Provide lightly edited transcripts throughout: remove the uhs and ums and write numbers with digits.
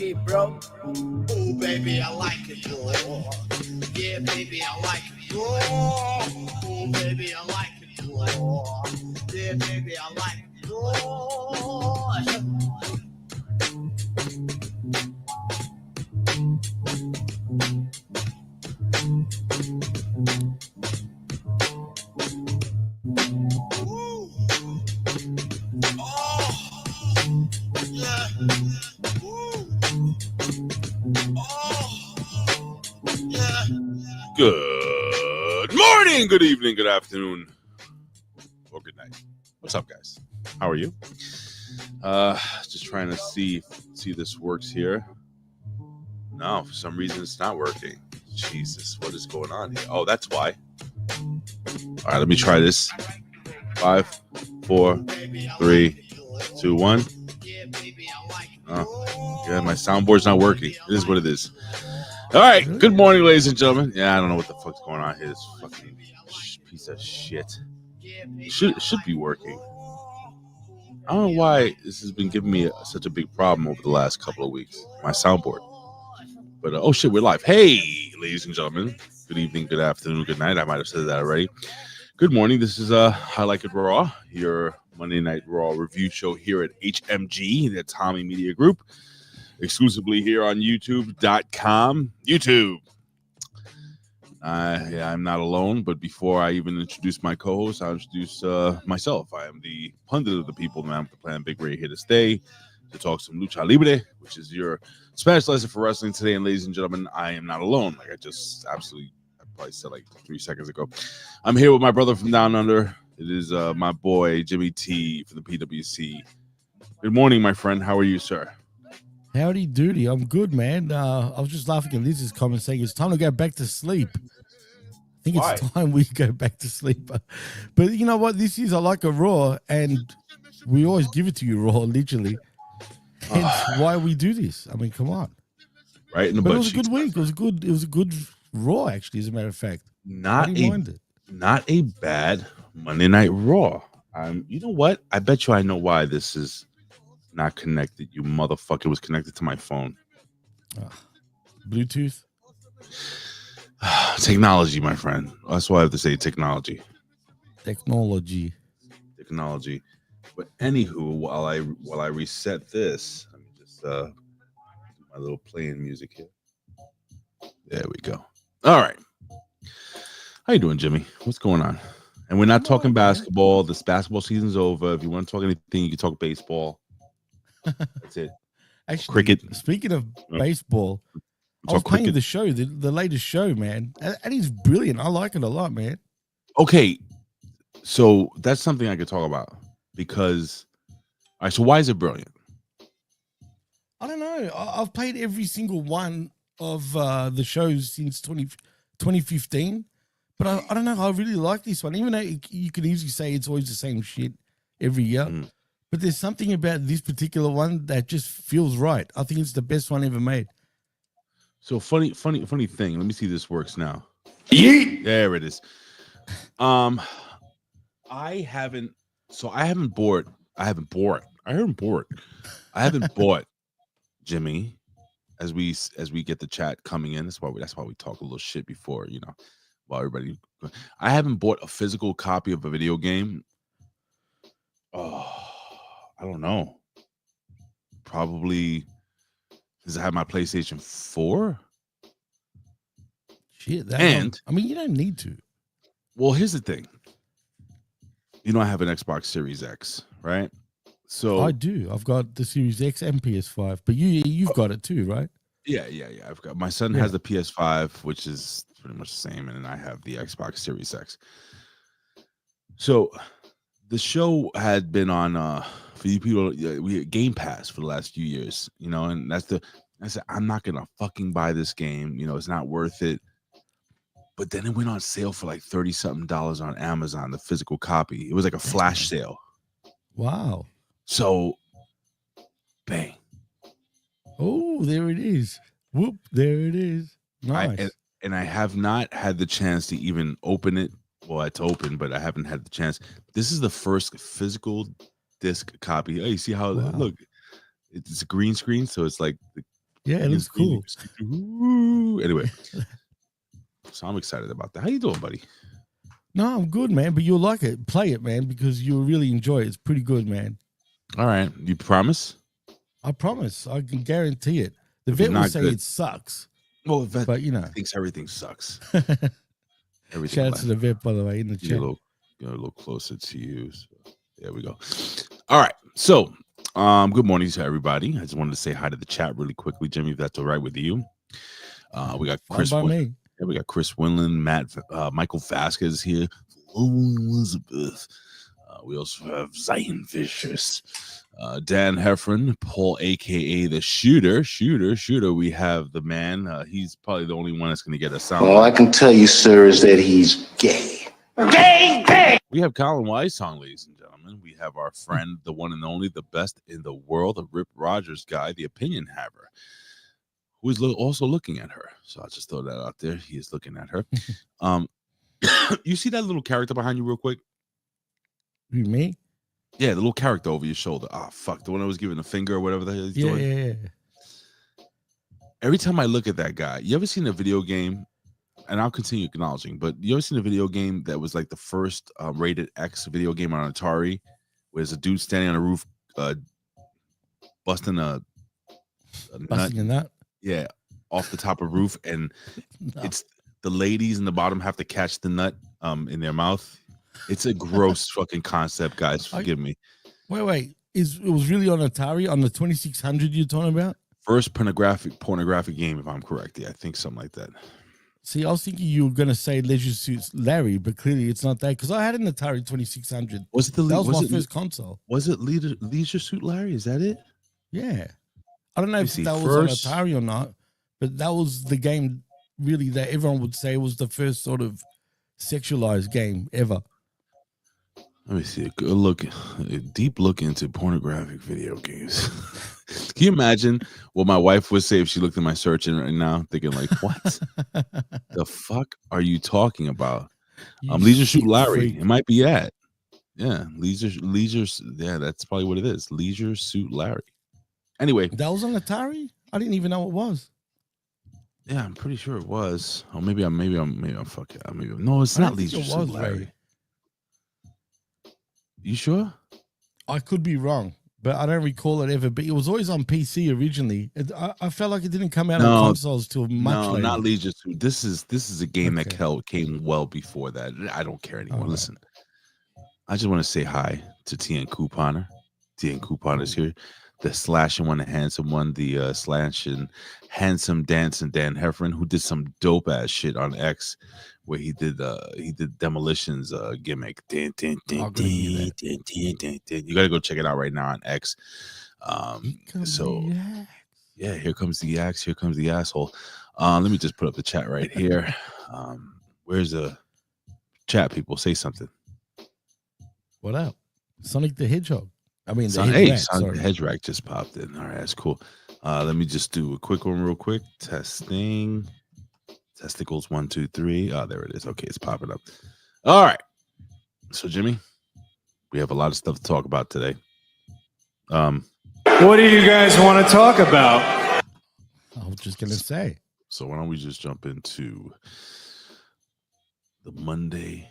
shit, bro. Ooh, baby, I like it, boy. Yeah, baby, I like it, boy. Ooh, baby, I like it, boy. Yeah, baby, I like it, boy. Good morning, good evening, good afternoon, or good night. What's up, guys? How are you? Just trying to see if this works here. No, for some reason it's not working. Jesus, what is going on here? Oh, that's why. All right, let me try this. 5, 4, 3, 2, 1. Oh, yeah, my soundboard's not working. It is what it is. All right, good morning, ladies and gentlemen. Yeah, I don't know what the fuck's going on here. This fucking piece of shit. Should be working. I don't know why this has been giving me such a big problem over the last couple of weeks. My soundboard. But oh shit, we're live. Hey, ladies and gentlemen. Good evening, good afternoon, good night. I might have said that already. Good morning. This is I Like It Raw, your Monday Night Raw review show here at HMG, that's Hamin Media Group. Exclusively here on YouTube.com. YouTube. Yeah, I'm not alone, but before I even introduce my co-host, I'll introduce myself. I am the pundit of the people, man. I'm the plan Big Ray, here to stay, to talk some lucha libre, which is your Spanish lesson for wrestling today. And ladies and gentlemen, I am not alone. Like I probably said like 3 seconds ago. I'm here with my brother from down under. It is my boy, Jimmy T from the PWC. Good morning, my friend. How are you, sir? Howdy doody, I'm good, man. I was just laughing at Liz's comment saying it's time to go back to sleep. I think it's time we go back to sleep. But you know what? This is I Like a Raw, and we always give it to you raw, literally. Hence why we do this. I mean, come on. Right in the but it was a good week. It was a good Raw, actually, as a matter of fact. Not a bad Monday Night Raw. You know what? I bet you I know why this is not connected. You motherfucker, was connected to my phone. Bluetooth. Technology, my friend. That's why I have to say technology. Technology. But anywho, while I reset this, let me just do my little playing music here. There we go. All right. How you doing, Jimmy? What's going on? And we're not talking basketball. This basketball season's over. If you want to talk anything, you can talk baseball. That's it. Actually, cricket. Speaking of baseball, I was playing the show, the latest show, man. And it's brilliant. I like it a lot, man. Okay, so that's something I could talk about because, all right. So why is it brilliant? I don't know. I've played every single one of the shows since 2015, but I don't know. I really like this one, even though you can easily say it's always the same shit every year. But there's something about this particular one that just feels right. I think it's the best one ever made. So funny thing. Let me see if this works now. Yeet. There it is. I haven't bought Jimmy as we get the chat coming in. That's why we talk a little shit before, while everybody. I haven't bought a physical copy of a video game. Oh, I don't know. Probably because I have my PlayStation 4. Shit, I mean, you don't need to. Well, here's the thing. I have an Xbox Series X, right? So I do. I've got the Series X and PS5, but you've got it too, right? Yeah. I've got my son has the PS5, which is pretty much the same, and then I have the Xbox Series X. So the show had been on for you people, we had Game Pass for the last few years, and I said I'm not gonna fucking buy this game, it's not worth it. But then it went on sale for like $30-something on Amazon, the physical copy. It was like a flash sale. Wow. So bang. Oh, there it is. Whoop, there it is. Nice. And I have not had the chance to even open it. Well, it's open, but I haven't had the chance. This is the first physical disc copy. Oh, you see how look? It's a green screen, so it's like the Yeah, it looks cool. Anyway, so I'm excited about that. How you doing, buddy? No, I'm good, man. But you'll like it. Play it, man, because you'll really enjoy it. It's pretty good, man. All right, you promise? I promise. I can guarantee it. The If vet it's will not say good- it sucks. Well, the vet But, thinks everything sucks. Everything. Shout out to the vet, by the way, in the Get chat. a little closer to you. So there we go. All right. So, good morning to everybody. I just wanted to say hi to the chat really quickly, Jimmy, if that's all right with you. We got Chris. Fine by me. Yeah, we got Chris Winland, Michael Vasquez here, Elizabeth. We also have Zion Vicious, Dan Heffron, Paul, aka the Shooter. We have the man. He's probably the only one that's going to get a sound. All I can tell you, sir, is that he's gay. Gay. We have Colin Wise on, ladies and gentlemen. We have our friend, the one and only, the best in the world, the Rip Rogers guy, the opinion haver, who is also looking at her. So I'll just throw that out there. He is looking at her. You see that little character behind you real quick? You, me? Yeah, the little character over your shoulder. Oh, fuck. The one that was giving a finger or whatever the hell he's doing. Yeah. Every time I look at that guy, you ever seen a video game? And I'll continue acknowledging, but you ever seen a video game that was like the first rated X video game on Atari, where there's a dude standing on a roof busting a nut? Yeah, off the top of a roof, and it's the ladies in the bottom have to catch the nut in their mouth. It's a gross fucking concept, guys. Forgive me. Wait. It was really on Atari on the 2600 you're talking about? First pornographic game, if I'm correct. Yeah, I think something like that. See, I was thinking you were gonna say Leisure Suits Larry, but clearly it's not that because I had an Atari 2600. Was it that was my first console? Was it Leisure Suit Larry? Is that it? Yeah, I don't know if that was on Atari or not, but that was the game really that everyone would say was the first sort of sexualized game ever. Let me see a deep look into pornographic video games. Can you imagine what my wife would say if she looked at my search right now, thinking like, "What the fuck are you talking about?" Leisure Suit Larry. Freak. It might be at. Yeah, leisure. Yeah, that's probably what it is. Leisure Suit Larry. Anyway, that was on Atari. I didn't even know it was. Yeah, I'm pretty sure it was. Oh, maybe I'm fucking. No, it's not Leisure Suit Larry. You sure? I could be wrong, but I don't recall it ever. But it was always on PC originally. I felt like it didn't come out on consoles till much later. No, not Leisure Suit. This is a game that came well before that. I don't care anymore. Listen, I just want to say hi to TN Couponer. TN Couponer is here. The slashing one, the handsome one, the slashing handsome dancing Dan Heffron, who did some dope ass shit on X, where he did Demolition's gimmick. You gotta go check it out right now on X. Yeah, here comes the axe, here comes the asshole. Let me just put up the chat right here. Where's the chat, people? Say something. What up? Sonic the Hedgehog. I mean, Sonic the Hedgehog just popped in. All right, that's cool. Let me just do a quick one real quick. Testing. Testicles 1, 2, 3. Oh, there it is. Okay, it's popping up. All right. So, Jimmy, we have a lot of stuff to talk about today. What do you guys want to talk about? I was just gonna say. So why don't we just jump into the Monday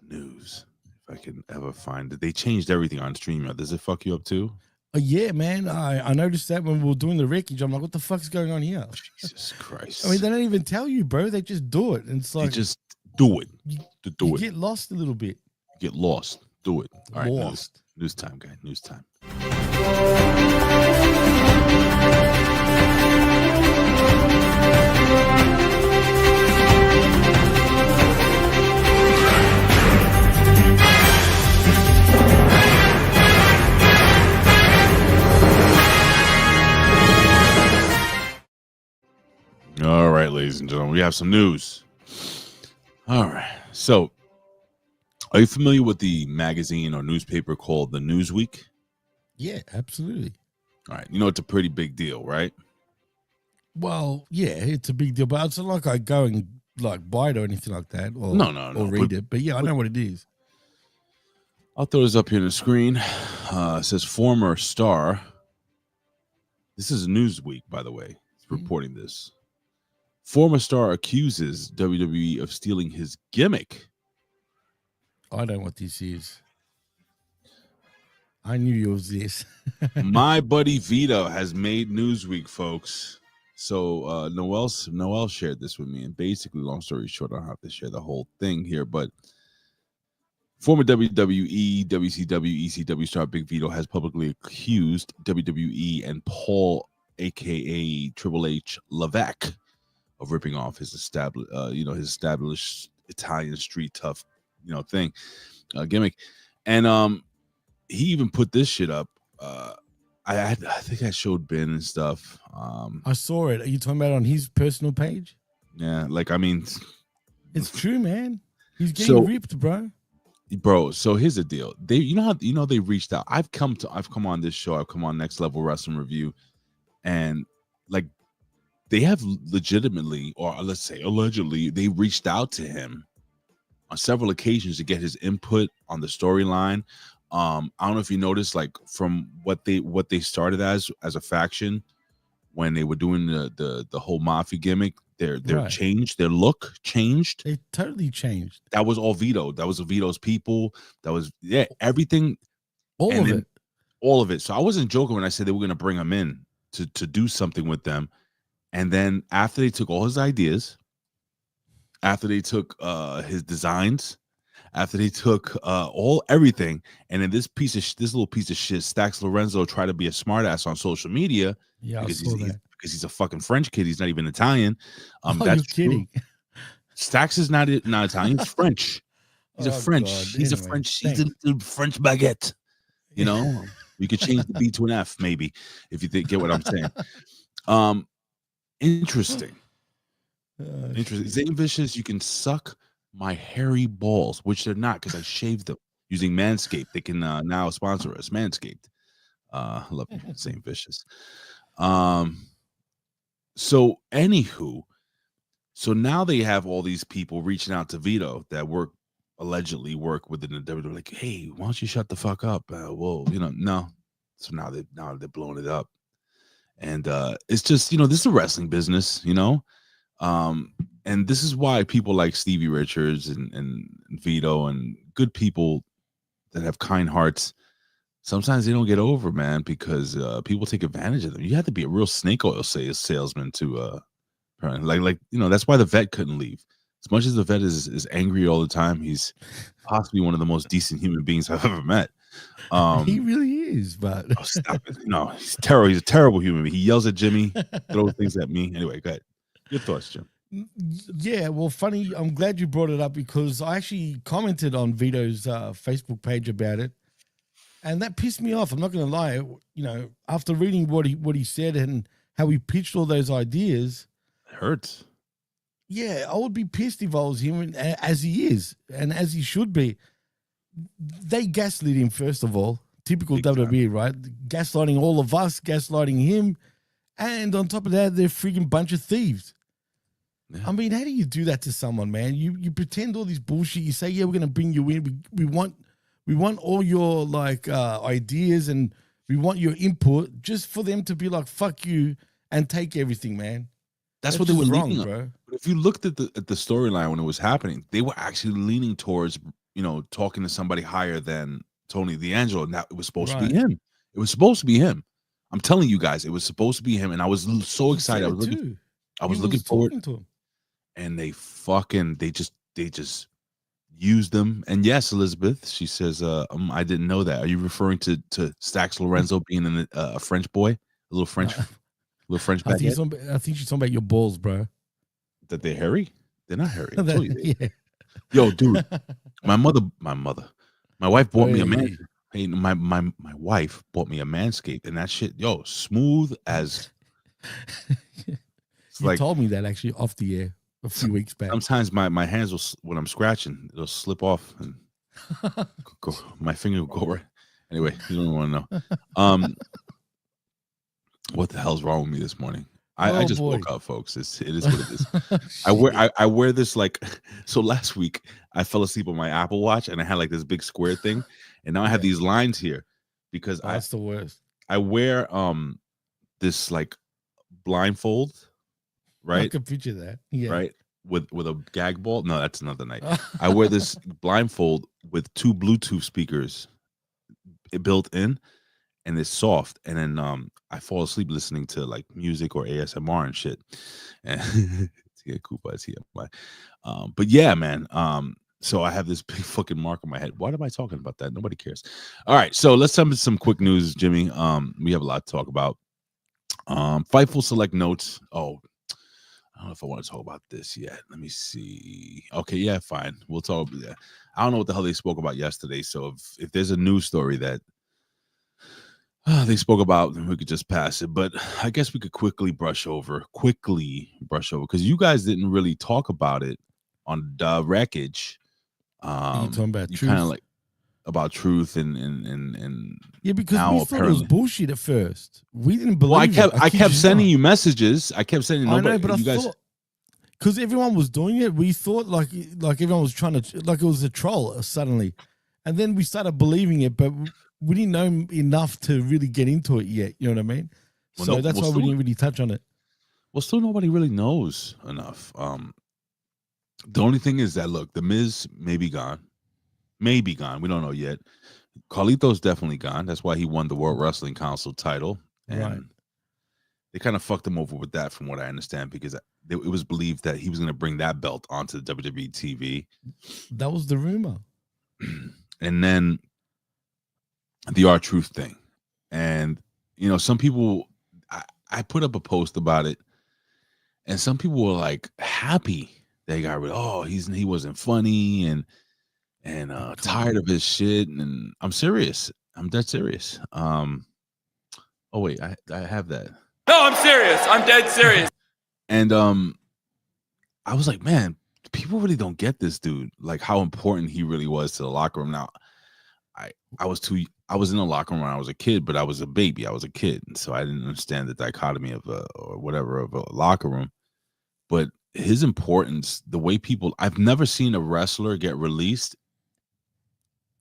news? If I can ever find it. They changed everything on StreamYard. Does it fuck you up too? Yeah, man. I noticed that when we were doing the wreckage. I'm like, what the fuck's going on here? Jesus Christ. I mean, they don't even tell you, bro. They just do it. And it's like, they just do it. You get lost a little bit. Get lost. Do it. All right. Lost. News time, guy. News time. All right, ladies and gentlemen, we have some news. All right. So, are you familiar with the magazine or newspaper called the Newsweek? Yeah, absolutely. All right. You know, it's a pretty big deal, right? Well, yeah, it's a big deal, but it's not like I go and like buy it or anything like that. Or, No. Or read it. But yeah, I know what it is. I'll throw this up here on the screen. It says former star. This is Newsweek, by the way. reporting this. Former star accuses WWE of stealing his gimmick. I don't know what this is. I knew it was this. My buddy Vito has made Newsweek, folks. So Noel shared this with me, and basically, long story short, I don't have to share the whole thing here, but former WWE, WCW, ECW star Big Vito has publicly accused WWE and Paul, aka Triple H Levesque, of ripping off his established Italian street tough, thing, gimmick, and he even put this shit up. I think I showed Ben and stuff. I saw it. Are you talking about on his personal page? Yeah, it's true, man. He's getting ripped, bro. Bro, so here's the deal. They, they reached out. I've come on this show. I've come on Next Level Wrestling Review, and they have legitimately, or let's say allegedly, they reached out to him on several occasions to get his input on the storyline. I don't know if you noticed, from what they started as a faction when they were doing the whole mafia gimmick, they're right. changed, their look changed. They totally changed. That was all Vito. That was Vito's people. That was everything. All of it. So I wasn't joking when I said they were going to bring him in to do something with them. And then after they took all his ideas, after they took his designs, after they took everything, and then this little piece of shit, Stax Lorenzo, tried to be a smartass on social media. Yeah, because he's a fucking French kid. He's not even Italian. That's you're kidding. Stax is not Italian. He's French. He's a French. God. He's anyway, a French. He's a French baguette. You could change the B to an F maybe if you get what I'm saying. Interesting. Interesting. Zane Vicious, you can suck my hairy balls, which they're not because I shaved them using Manscaped. They can now sponsor us, Manscaped. Love you, Zane Vicious. So anywho, so now they have all these people reaching out to Vito that allegedly work within the WWE. Like, hey, why don't you shut the fuck up? No. So now they're blowing it up, and it's just this is a wrestling business, and this is why people like Stevie Richards and Vito and good people that have kind hearts, sometimes they don't get over, man, because people take advantage of them. You have to be a real snake oil salesman to that's why the vet couldn't leave. As much as the vet is angry all the time, he's possibly one of the most decent human beings I've ever met. He really is, but stop it. No, he's terrible. He's a terrible human being. He yells at Jimmy, throws things at me. Anyway, go ahead. Your thoughts, Jim. Yeah, well, funny. I'm glad you brought it up because I actually commented on Vito's Facebook page about it, and that pissed me off. I'm not going to lie. After reading what he said and how he pitched all those ideas, it hurts. Yeah, I would be pissed if I was him, as he is, and as he should be. They gaslit him, first of all. Typical WWE, right? Gaslighting all of us, gaslighting him, and on top of that, they're a freaking bunch of thieves. Yeah. I mean, how do you do that to someone, man? You pretend all this bullshit. You say, yeah, we're going to bring you in. We want all your ideas and we want your input, just for them to be like, fuck you and take everything, man. That's what they were wrong, leaning bro. On. But if you looked at the storyline when it was happening, they were actually leaning towards, talking to somebody higher than Tony D'Angelo. Now it was supposed to be him. It was supposed to be him. I'm telling you guys, it was supposed to be him, and I was so excited. I was looking forward to him. And they just used them. And yes, Elizabeth, she says, I didn't know that. Are you referring to Stax Lorenzo being a French boy, a little French baguette? I think she's talking about your balls, bro. That they're hairy? They're not hairy. Yeah. Yo, dude, my wife bought me a man. Hey, my wife bought me a Manscaped, and that shit, smooth as. You told me that actually off the air a few weeks back. Sometimes my hands will, when I'm scratching, it'll slip off and my finger will go right. Anyway, you don't want to know. What the hell's wrong with me this morning? I just woke up, folks. It is what it is. I wear this so last week I fell asleep on my Apple Watch and I had this big square thing, and now I have these lines here because that's the worst. I wear this blindfold, I right? can picture that. Yeah. Right? With a gag ball. No, that's another night. I wear this blindfold with 2 Bluetooth speakers built in, and it's soft. And then I fall asleep listening to like music or ASMR and shit. And yeah, Koopa is here. But yeah, man. So I have this big fucking mark on my head. Why am I talking about that? Nobody cares. All right, so let's jump into some quick news, Jimmy. We have a lot to talk about. Fightful select notes. Oh, I don't know if I want to talk about this yet. Let me see. Okay, yeah, fine. We'll talk. Yeah. I don't know what the hell they spoke about yesterday. So if there's a news story that they spoke about, then we could just pass it. But I guess we could quickly brush over because you guys didn't really talk about it on the wreckage. You talking about you truth? kind of like about truth and yeah, because now we thought it was bullshit at first. We didn't believe. Well, I kept sending you messages. I kept sending. I know, but you guys, thought because everyone was doing it, we thought like everyone was trying to like it was a troll suddenly, and then we started believing it, but we didn't know enough to really get into it yet. You know what I mean? Well, so that's why we didn't really touch on it. Well, still nobody really knows enough. The only thing is that look, the Miz may be gone. We don't know yet. Carlito's definitely gone. That's why he won the World Wrestling Council title. And right. They kind of fucked him over with that, from what I understand, because it was believed that he was going to bring that belt onto WWE TV. That was the rumor. And then the R-Truth thing. And, some people, I put up a post about it, and some people were like happy they got rid of, he wasn't funny and tired of his shit. And I'm serious. I'm dead serious. Oh wait, I have that. No, I'm serious. I'm dead serious. And I was like, man, people really don't get this dude, like how important he really was to the locker room. Now, I was in the locker room when I was a kid, but I was a baby. I was a kid, and so I didn't understand the dichotomy of a locker room. But his importance, the way I've never seen a wrestler get released.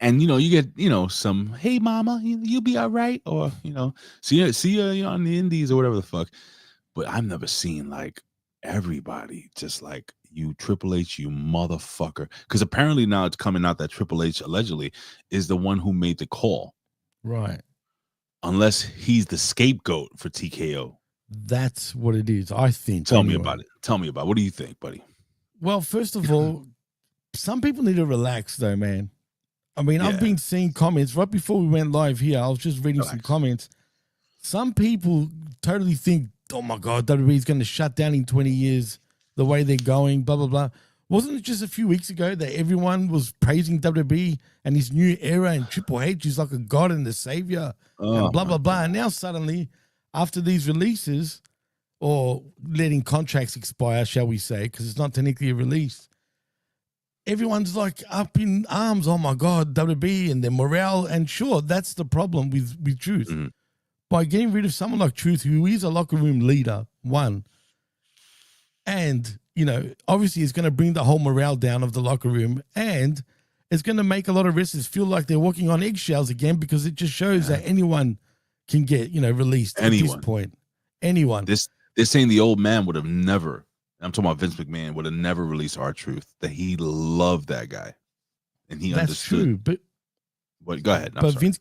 And you get some, hey mama, you'll be all right, or see you on the indies or whatever the fuck. But I've never seen like everybody just like, you Triple H, you motherfucker, because apparently now it's coming out that Triple H allegedly is the one who made the call, right? Unless he's the scapegoat for TKO. That's what it is, I think. Tell me about it. What do you think, buddy? Well, first of all, some people need to relax, though, man. I mean, I've been seeing comments right before we went live here. I was just reading some comments. Some people totally think, oh my God, WWE is going to shut down in 20 years the way they're going, blah, blah, blah. Wasn't it just a few weeks ago that everyone was praising WWE and his new era and Triple H is like a god and a savior and blah, blah, blah. And now suddenly, after these releases or letting contracts expire, shall we say, because it's not technically a release, everyone's like up in arms. Oh my God, WWE and their morale. And sure, that's the problem with Truth. Mm-hmm. By getting rid of someone like Truth, who is a locker room leader, one, and, obviously it's going to bring the whole morale down of the locker room, and it's going to make a lot of wrestlers feel like they're walking on eggshells again, because it just shows that anyone can get, released at this point. Anyone. They're saying the old man would have never, I'm talking about Vince McMahon, would have never released R-Truth, that he loved that guy. And he understood. True, but go ahead. But Vince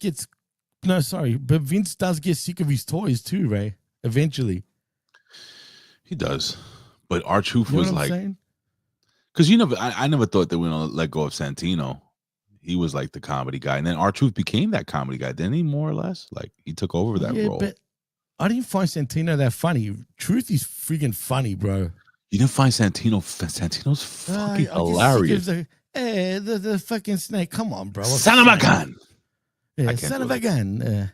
but Vince does get sick of his toys too, Ray, eventually. He does. But R-Truth was like, because I never thought they were going to let go of Santino. He was like the comedy guy. And then R-Truth became that comedy guy, didn't he, more or less? Like, he took over that role. But I didn't find Santino that funny. Truth is freaking funny, bro. You didn't find Santino's fucking hilarious. The fucking snake. Come on, bro. Son of a gun. Yeah, son of a gun.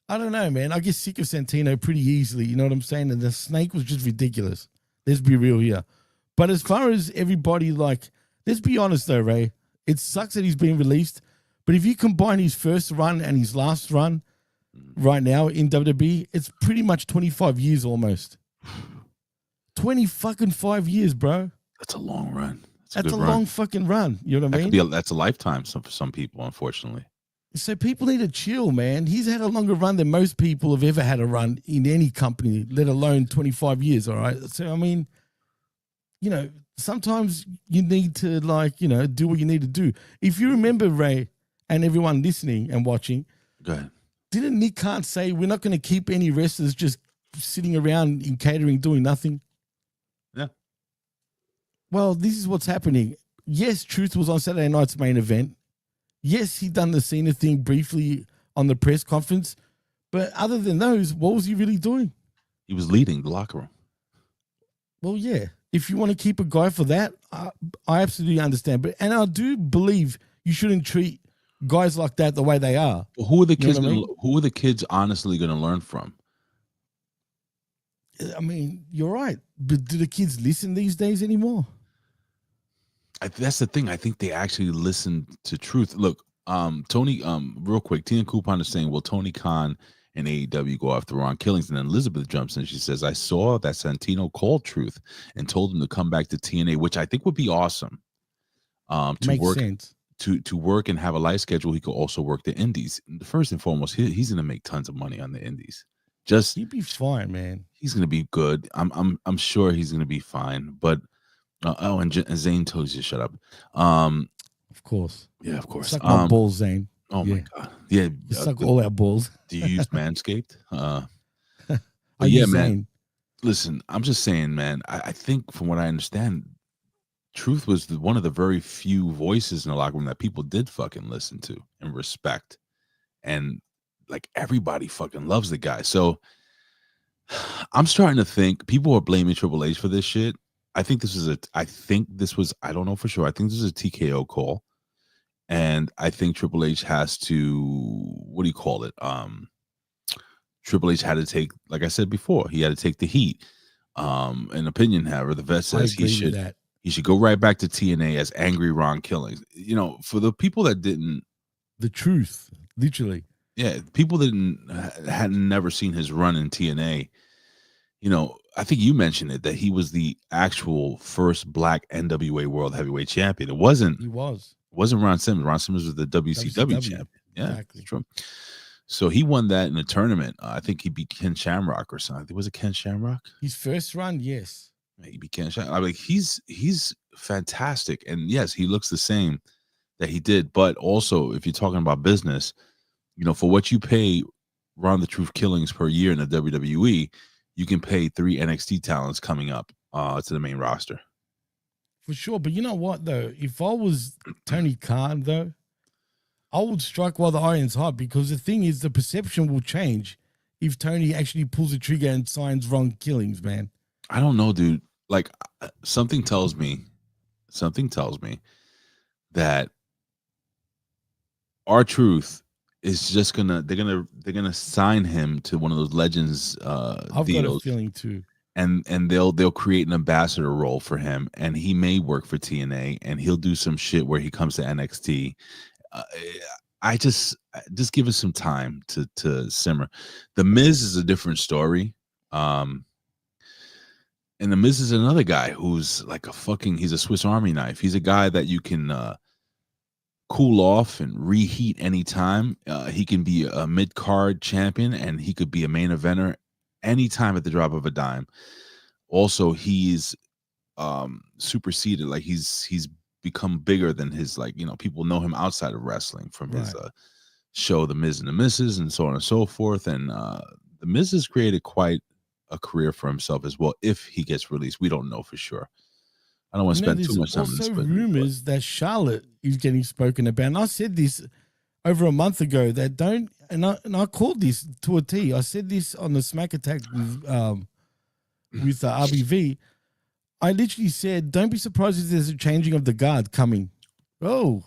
I don't know, man. I get sick of Santino pretty easily. You know what I'm saying? And the snake was just ridiculous. Let's be real here. But as far as everybody, like, let's be honest though, Ray. It sucks that he's been released. But if you combine his first run and his last run right now in WWE, it's pretty much 25 years almost. 5 years, bro. That's a long run. That's a long fucking run. You know what I mean? That's a lifetime for some people, unfortunately. So people need to chill, man. He's had a longer run than most people have ever had a run in any company, let alone 25 years. All right. So, I mean, sometimes you need to do what you need to do. If you remember, Ray, and everyone listening and watching, go ahead. Didn't Nick Khan say we're not going to keep any wrestlers just sitting around in catering doing nothing? Yeah. Well, this is what's happening. Yes, Truth was on Saturday night's main event. Yes, he done the Cena thing briefly on the press conference. But other than those, what was he really doing? He was leading the locker room. Well, yeah. If you want to keep a guy for that, I absolutely understand. And I do believe you shouldn't treat guys like that the way they are. Well, who are the kids? Who are the kids honestly going to learn from? I mean, you're right. But do the kids listen these days anymore? That's the thing. I think they actually listen to Truth. Look, Tony, real quick, Tina Coupon is saying, will Tony Khan and AEW go after Ron Killings? And then Elizabeth jumps in. She says, I saw that Santino called Truth and told him to come back to TNA, which I think would be awesome. Makes sense. To work and have a light schedule. He could also work the indies. First and foremost, he's going to make tons of money on the indies. He'd be fine, man. He's going to be good. I'm sure he's going to be fine. But and Zane told you to shut up. Of course. Yeah, of course. Suck my balls, Zane. Oh my god. Yeah. Suck all our balls. Do you use Manscaped? But yeah, man. Listen, I'm just saying, man. I think from what I understand, Truth was one of the very few voices in the locker room that people did fucking listen to and respect. And like everybody fucking loves the guy. So I'm starting to think people are blaming Triple H for this shit. I think this was I don't know for sure. I think this is a TKO call. And I think Triple H has to, what do you call it? Triple H had to take, like I said before, he had to take the heat. An opinion, however, the vet says he should go right back to TNA as Angry Ron Killings. For the people that didn't, the Truth, literally. Yeah, people that hadn't never seen his run in TNA. I think you mentioned it, that he was the actual first black NWA World Heavyweight Champion. It wasn't Ron Simmons. Ron Simmons was the WCW champion. Yeah, exactly. True. So he won that in a tournament. I think he beat Ken Shamrock or something. Was it Ken Shamrock? His first run, yes. He beat Ken Shamrock. I mean, he's fantastic, and yes, he looks the same that he did. But also, if you're talking about business, for what you pay Ron the Truth Killings per year in the WWE, you can pay 3 NXT talents coming up to the main roster. For sure. But you know what, though? If I was Tony Khan, though, I would strike while the iron's hot, because the thing is, the perception will change if Tony actually pulls the trigger and signs Ron Killings, man. I don't know, dude. Like, something tells me that R-Truth is just they're gonna sign him to one of those Legends I've deals. got a feeling too. And they'll create an ambassador role for him, and he may work for TNA, and he'll do some shit where he comes to NXT. I just give us some time to simmer. The Miz is a different story. And the Miz is another guy who's like he's a Swiss Army knife. He's a guy that you can cool off and reheat anytime. He can be a mid-card champion, and he could be a main eventer anytime at the drop of a dime. Also, he's superseded. Like he's become bigger than his, people know him outside of wrestling from his show, The Miz and the Misses, and so on and so forth. And the Miz has created quite a career for himself as well. If he gets released, we don't know for sure. I don't want to spend too much time on this. Also, rumors that Charlotte is getting spoken about. And I said this over a month ago and I called this to a T. I said this on the Smack Attack with RBV. I literally said, don't be surprised if there's a changing of the guard coming. Oh.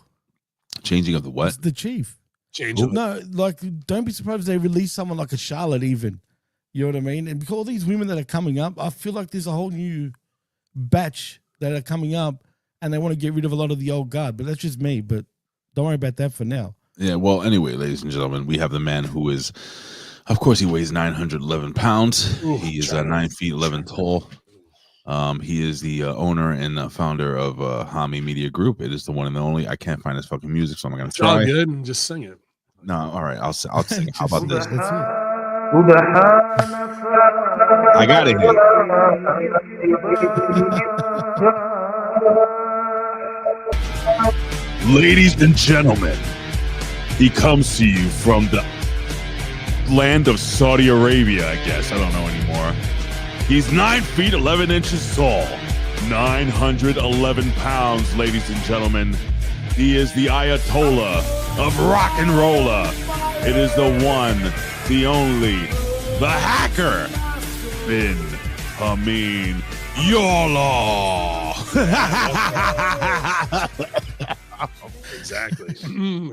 Changing of the what? It's the chief. Don't be surprised if they release someone like a Charlotte even. You know what I mean? And because all these women that are coming up, I feel like there's a whole new batch that are coming up, and they want to get rid of a lot of the old guard. But that's just me. But don't worry about that for now. Yeah, well, anyway, ladies and gentlemen, we have the man who is, of course, he weighs 911 pounds. Ooh, he is 9 feet 11 tall. He is the owner and founder of Hamin Media Group. It is the one and the only. I can't find his fucking music, so I'm not going to try. It's all good. Just sing it. No, all right. I'll sing. How about this? That's it. I got it. Ladies and gentlemen, he comes to you from the land of Saudi Arabia, I guess. I don't know anymore. He's 9 feet 11 inches tall, 911 pounds, ladies and gentlemen. He is the Ayatollah of rock and roller. It is the one, the only, the hacker, Ben Hamin Yola.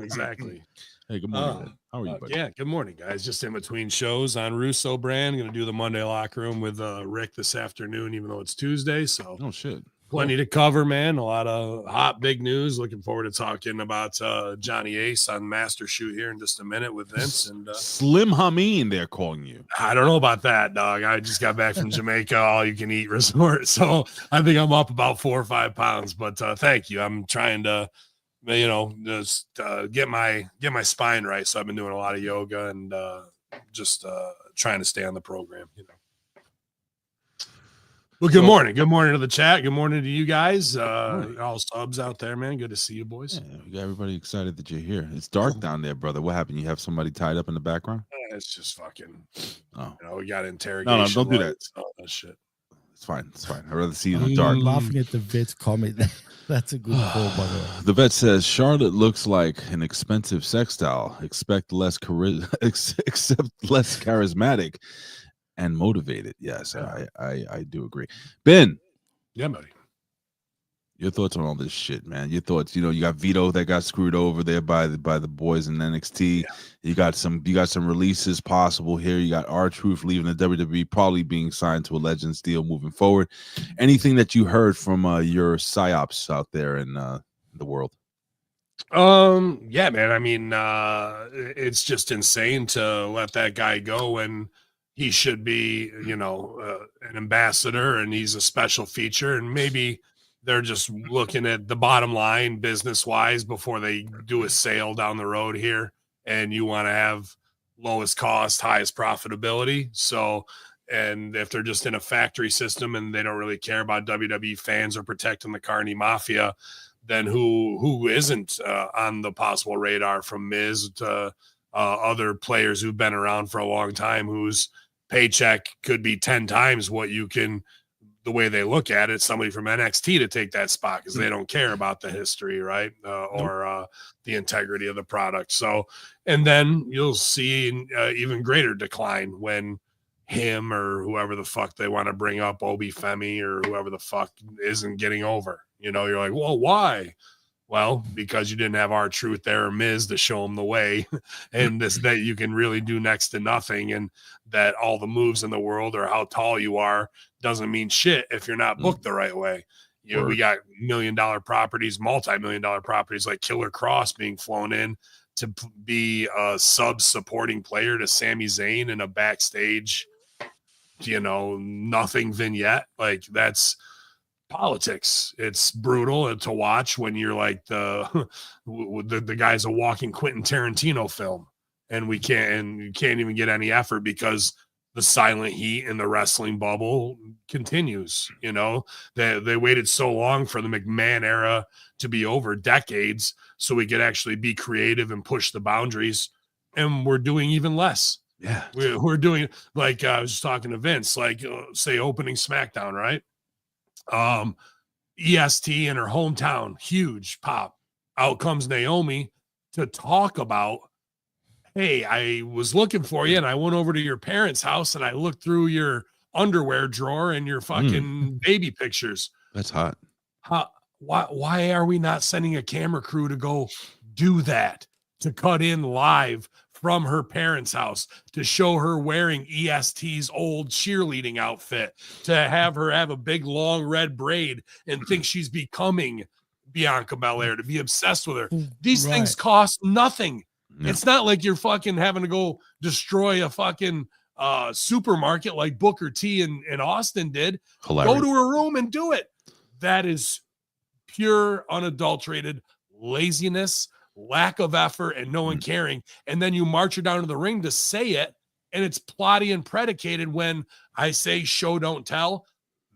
Exactly. Hey, good morning. man. How are you, buddy? Yeah, good morning, guys. Just in between shows on Russo brand. Going to do the Monday locker room with Rick this afternoon, even though it's Tuesday. So Oh, shit. plenty to cover, man. A lot of hot, big news. Looking forward to talking about Johnny Ace on Master Shoot here in just a minute with Vince. And Slim Hamin, they're calling you. I don't know about that, dog. I just got back from Jamaica, all you can eat resort. So I think I'm up about 4 or 5 pounds. But thank you. I'm trying to, just get my spine right. So I've been doing a lot of yoga and just trying to stay on the program. Well, good morning. Good morning to the chat. Good morning to you guys. All subs out there, man. Good to see you, boys. Yeah, we got everybody excited that you're here. It's dark down there, brother. What happened? You have somebody tied up in the background? It's just fucking. Oh, We got interrogation. no, don't do that. lights, all that shit. It's fine. It's fine. I'd rather see you in the dark. I'm laughing at the vet's comment. That's a good call, by the way. The vet says Charlotte looks like an expensive sex doll. Expect less except less charismatic and motivated. Yes, I do agree. Ben, Yeah, buddy. your thoughts on all this shit, man? Your thoughts? You got Vito that got screwed over there by the boys in NXT. Yeah. You got some releases possible here. You got R-Truth leaving the WWE, probably being signed to a Legends deal moving forward. Anything that you heard from your psyops out there in the world? Yeah, man. I mean, it's just insane to let that guy go when he should be, an ambassador and he's a special feature, and maybe they're just looking at the bottom line business wise before they do a sale down the road here. And you want to have lowest cost, highest profitability. So, and if they're just in a factory system and they don't really care about WWE fans or protecting the Carney Mafia, then who isn't on the possible radar, from Miz to other players who've been around for a long time, whose paycheck could be 10 times what you can, the way they look at it, somebody from NXT to take that spot because they don't care about the history, right? Or the integrity of the product. So, and then you'll see even greater decline when him or whoever the fuck they want to bring up, Obi Femi or whoever the fuck, isn't getting over. You're like, well, why? Well, because you didn't have R-Truth there or Miz to show them the way, and that you can really do next to nothing, and that all the moves in the world or how tall you are doesn't mean shit if you're not booked the right way. We got $1 million properties, multi-million-dollar properties like Killer Cross being flown in to be a sub-supporting player to Sami Zayn in a backstage, nothing vignette. Like, that's politics. It's brutal to watch when you're like the guy's a walking Quentin Tarantino film, and you can't even get any effort because the silent heat in the wrestling bubble continues. They waited so long for the McMahon era to be over, decades, so we could actually be creative and push the boundaries, and we're doing even less. Yeah, we're doing, like, I was just talking to Vince, like, say opening SmackDown, right? EST in her hometown, huge pop. Out comes Naomi to talk about, hey, I was looking for you and I went over to your parents' house and I looked through your underwear drawer and your fucking baby pictures. That's hot. Why are we not sending a camera crew to go do that, to cut in live from her parents' house, to show her wearing EST's old cheerleading outfit, to have her have a big long red braid and think she's becoming Bianca Belair, to be obsessed with her? These things cost nothing. Yeah. It's not like you're fucking having to go destroy a fucking supermarket like Booker T in Austin did. Hilarious. Go to her room and do it. That is pure, unadulterated laziness, lack of effort and no one caring. And then you march her down to the ring to say it, and it's plotty and predicated. When I say show, don't tell,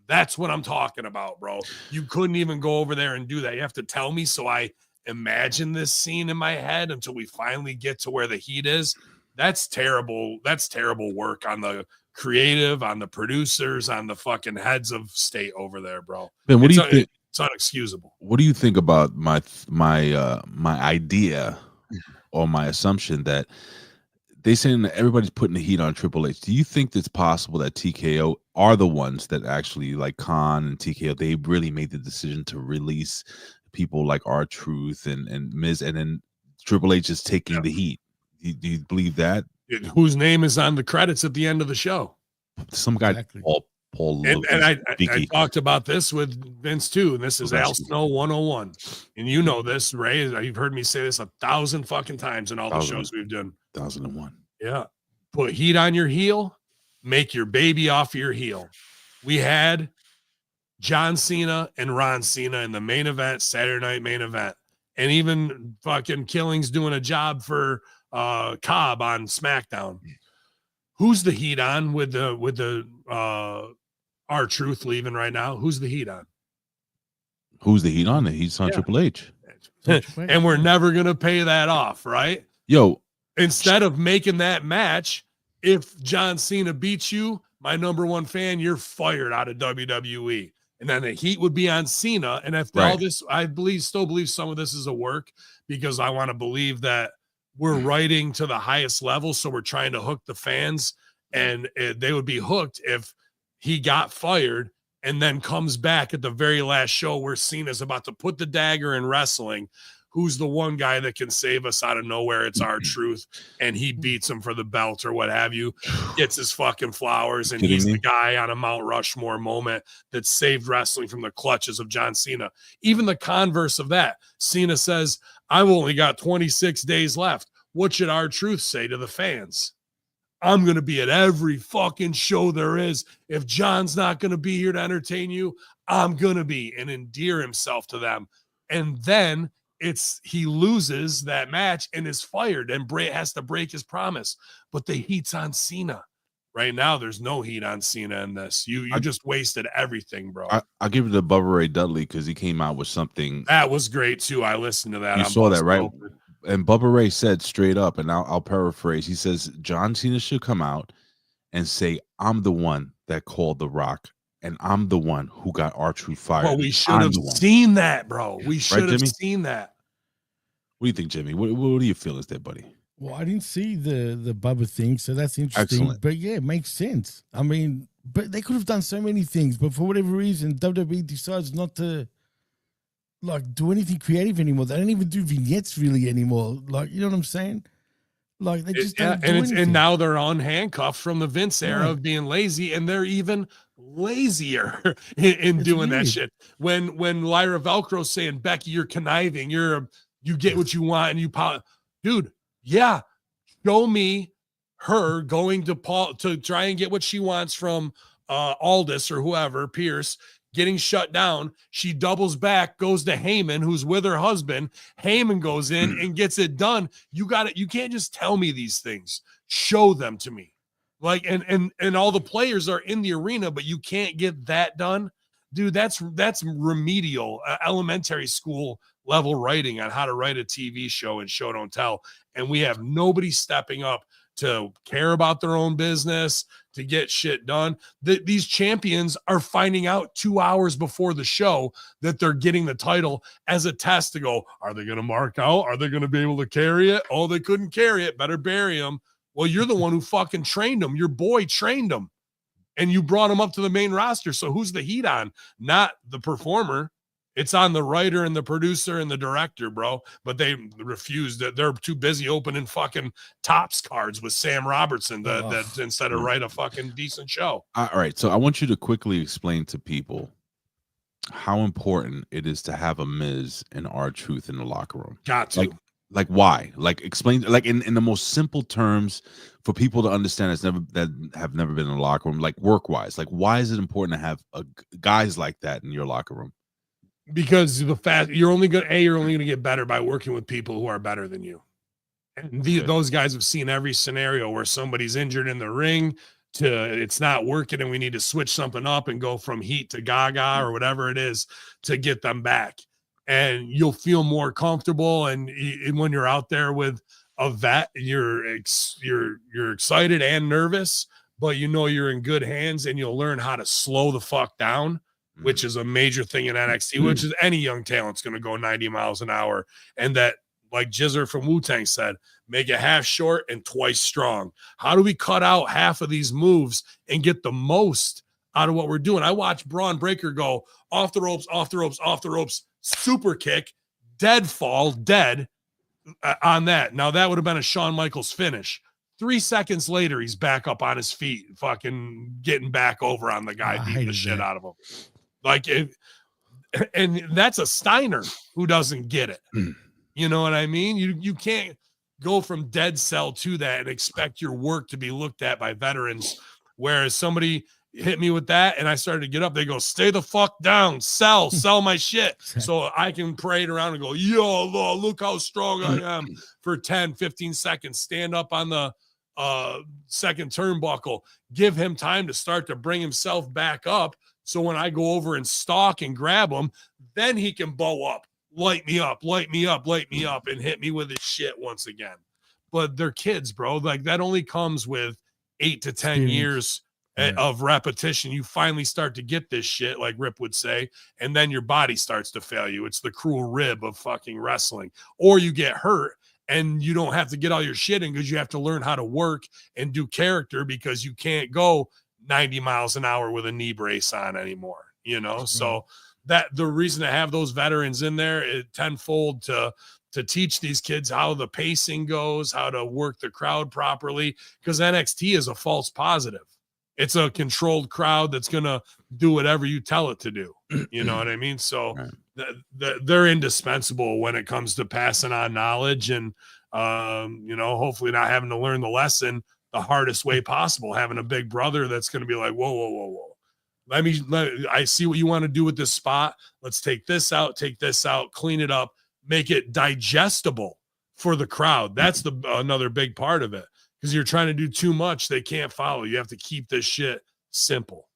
that's what I'm talking about, bro. You couldn't even go over there and do that. You have to tell me so I imagine this scene in my head until we finally get to where the heat is. That's terrible. That's terrible work on the creative, on the producers, on the fucking heads of state over there, bro. Ben, what do you think? It's unexcusable. What do you think about my idea or my assumption that they saying that everybody's putting the heat on Triple H? Do you think it's possible that TKO are the ones that actually, like Khan and TKO, they really made the decision to release people like R-Truth and Miz, and then Triple H is taking the heat? Do you believe that? Whose name is on the credits at the end of the show? Some guy, Exactly. Paul and I talked about this with Vince too, and this is Al Snow 101. And you know this, Ray. You've heard me say this 1,000 fucking times in all the shows we've done. 1001. Yeah. Put heat on your heel, make your baby off your heel. We had John Cena and Ron Cena in the main event, Saturday night main event. And even fucking Killing's doing a job for Cobb on SmackDown. Who's the heat on with the R-Truth leaving right now? Who's the heat on? Who's the heat on? The heat's on Triple H. And we're never gonna pay that off, right? Yo, instead of making that match, if John Cena beats you, my number one fan, you're fired out of WWE. And then the heat would be on Cena. And if all this, I still believe some of this is a work, because I want to believe that we're writing to the highest level. So we're trying to hook the fans, and they would be hooked if he got fired and then comes back at the very last show where Cena's about to put the dagger in wrestling. Who's the one guy that can save us out of nowhere? It's R-Truth, and he beats him for the belt or what have you, gets his fucking flowers, and he's the guy on a Mount Rushmore moment that saved wrestling from the clutches of John Cena. Even the converse of that, Cena says, I've only got 26 days left. What should R-Truth say to the fans? I'm going to be at every fucking show there is. If John's not going to be here to entertain you, I'm going to be, and endear himself to them. And then he loses that match and is fired, and Bray has to break his promise. But the heat's on Cena. Right now, there's no heat on Cena in this. You just wasted everything, bro. I'll give it to Bubba Ray Dudley, because he came out with something. That was great, too. I listened to that. You saw that, right? And Bubba Ray said straight up, and I'll paraphrase. He says, John Cena should come out and say, I'm the one that called The Rock, and I'm the one who got R-Truth fired. Well, we should have seen that, bro. We should have seen that. What do you think, Jimmy? What do you feel is there, buddy? Well, I didn't see the Bubba thing, so that's interesting. Excellent. But yeah, it makes sense. I mean, but they could have done so many things, but for whatever reason, WWE decides not to do anything creative anymore. They don't even do vignettes really anymore. You know what I'm saying? They just don't do anything. And now they're unhandcuffed from the Vince era of being lazy, and they're even lazier in doing that shit. When Lyra Velcro's saying, Becky, you're conniving, you get what you want, and you dude, yeah, show me her going to Paul to try and get what she wants from Aldis or whoever, Pierce, getting shut down. She doubles back, goes to Heyman, who's with her husband. Heyman goes in and gets it done. You got it. You can't just tell me these things. Show them to me. And all the players are in the arena, but you can't get that done. Dude, that's remedial, elementary school level writing on how to write a TV show and show don't tell. And we have nobody stepping up to care about their own business, to get shit done. These champions are finding out 2 hours before the show that they're getting the title as a test to go, are they going to mark out? Are they going to be able to carry it? Oh, they couldn't carry it. Better bury them. Well, you're the one who fucking trained them. Your boy trained them. And you brought them up to the main roster. So who's the heat on? Not the performer. It's on the writer and the producer and the director, bro. But they refused. They're too busy opening fucking Topps cards with Sam Robertson that instead of write a fucking decent show. All right. So I want you to quickly explain to people how important it is to have a Miz and R-Truth in the locker room. Got to. Like why? Explain in the most simple terms for people to understand that have never been in the locker room, work wise. Why is it important to have guys like that in your locker room? because you're only gonna get better by working with people who are better than you. And those guys have seen every scenario where somebody's injured in the ring to it's not working and we need to switch something up and go from heat to gaga or whatever it is to get them back. And you'll feel more comfortable. And when you're out there with a vet, you're excited and nervous, but you know you're in good hands, and you'll learn how to slow the fuck down, which is a major thing in NXT, which is any young talent's going to go 90 miles an hour. And that, like Jizzer from Wu-Tang said, make it half short and twice strong. How do we cut out half of these moves and get the most out of what we're doing? I watched Braun Breaker go off the ropes, off the ropes, off the ropes, super kick, dead fall, dead on that. Now that would have been a Shawn Michaels finish. 3 seconds later, he's back up on his feet, fucking getting back over on the guy, beating the shit out of him. Like, and that's a Steiner who doesn't get it. You know what I mean? You can't go from dead cell to that and expect your work to be looked at by veterans. Whereas somebody hit me with that and I started to get up, they go, stay the fuck down, sell my shit. So I can parade around and go, yo, look how strong I am for 10, 15 seconds. Stand up on the second turnbuckle, give him time to start to bring himself back up. So when I go over and stalk and grab him, then he can bow up, light me up, and hit me with his shit once again. But they're kids, bro. Like that only comes with 8 to 10 years of repetition. You finally start to get this shit, like Rip would say, and then your body starts to fail you. It's the cruel rib of fucking wrestling. Or you get hurt and you don't have to get all your shit in because you have to learn how to work and do character because you can't go 90 miles an hour with a knee brace on anymore, you know? So that the reason to have those veterans in there is tenfold to teach these kids how the pacing goes, how to work the crowd properly, because NXT is a false positive. It's a controlled crowd that's going to do whatever you tell it to do. You know what I mean? So they're indispensable when it comes to passing on knowledge and, you know, hopefully not having to learn the lesson the hardest way possible, having a big brother that's going to be like, whoa. I see what you want to do with this spot. Let's take this out, clean it up, make it digestible for the crowd. That's another big part of it. Because you're trying to do too much, they can't follow. You have to keep this shit simple.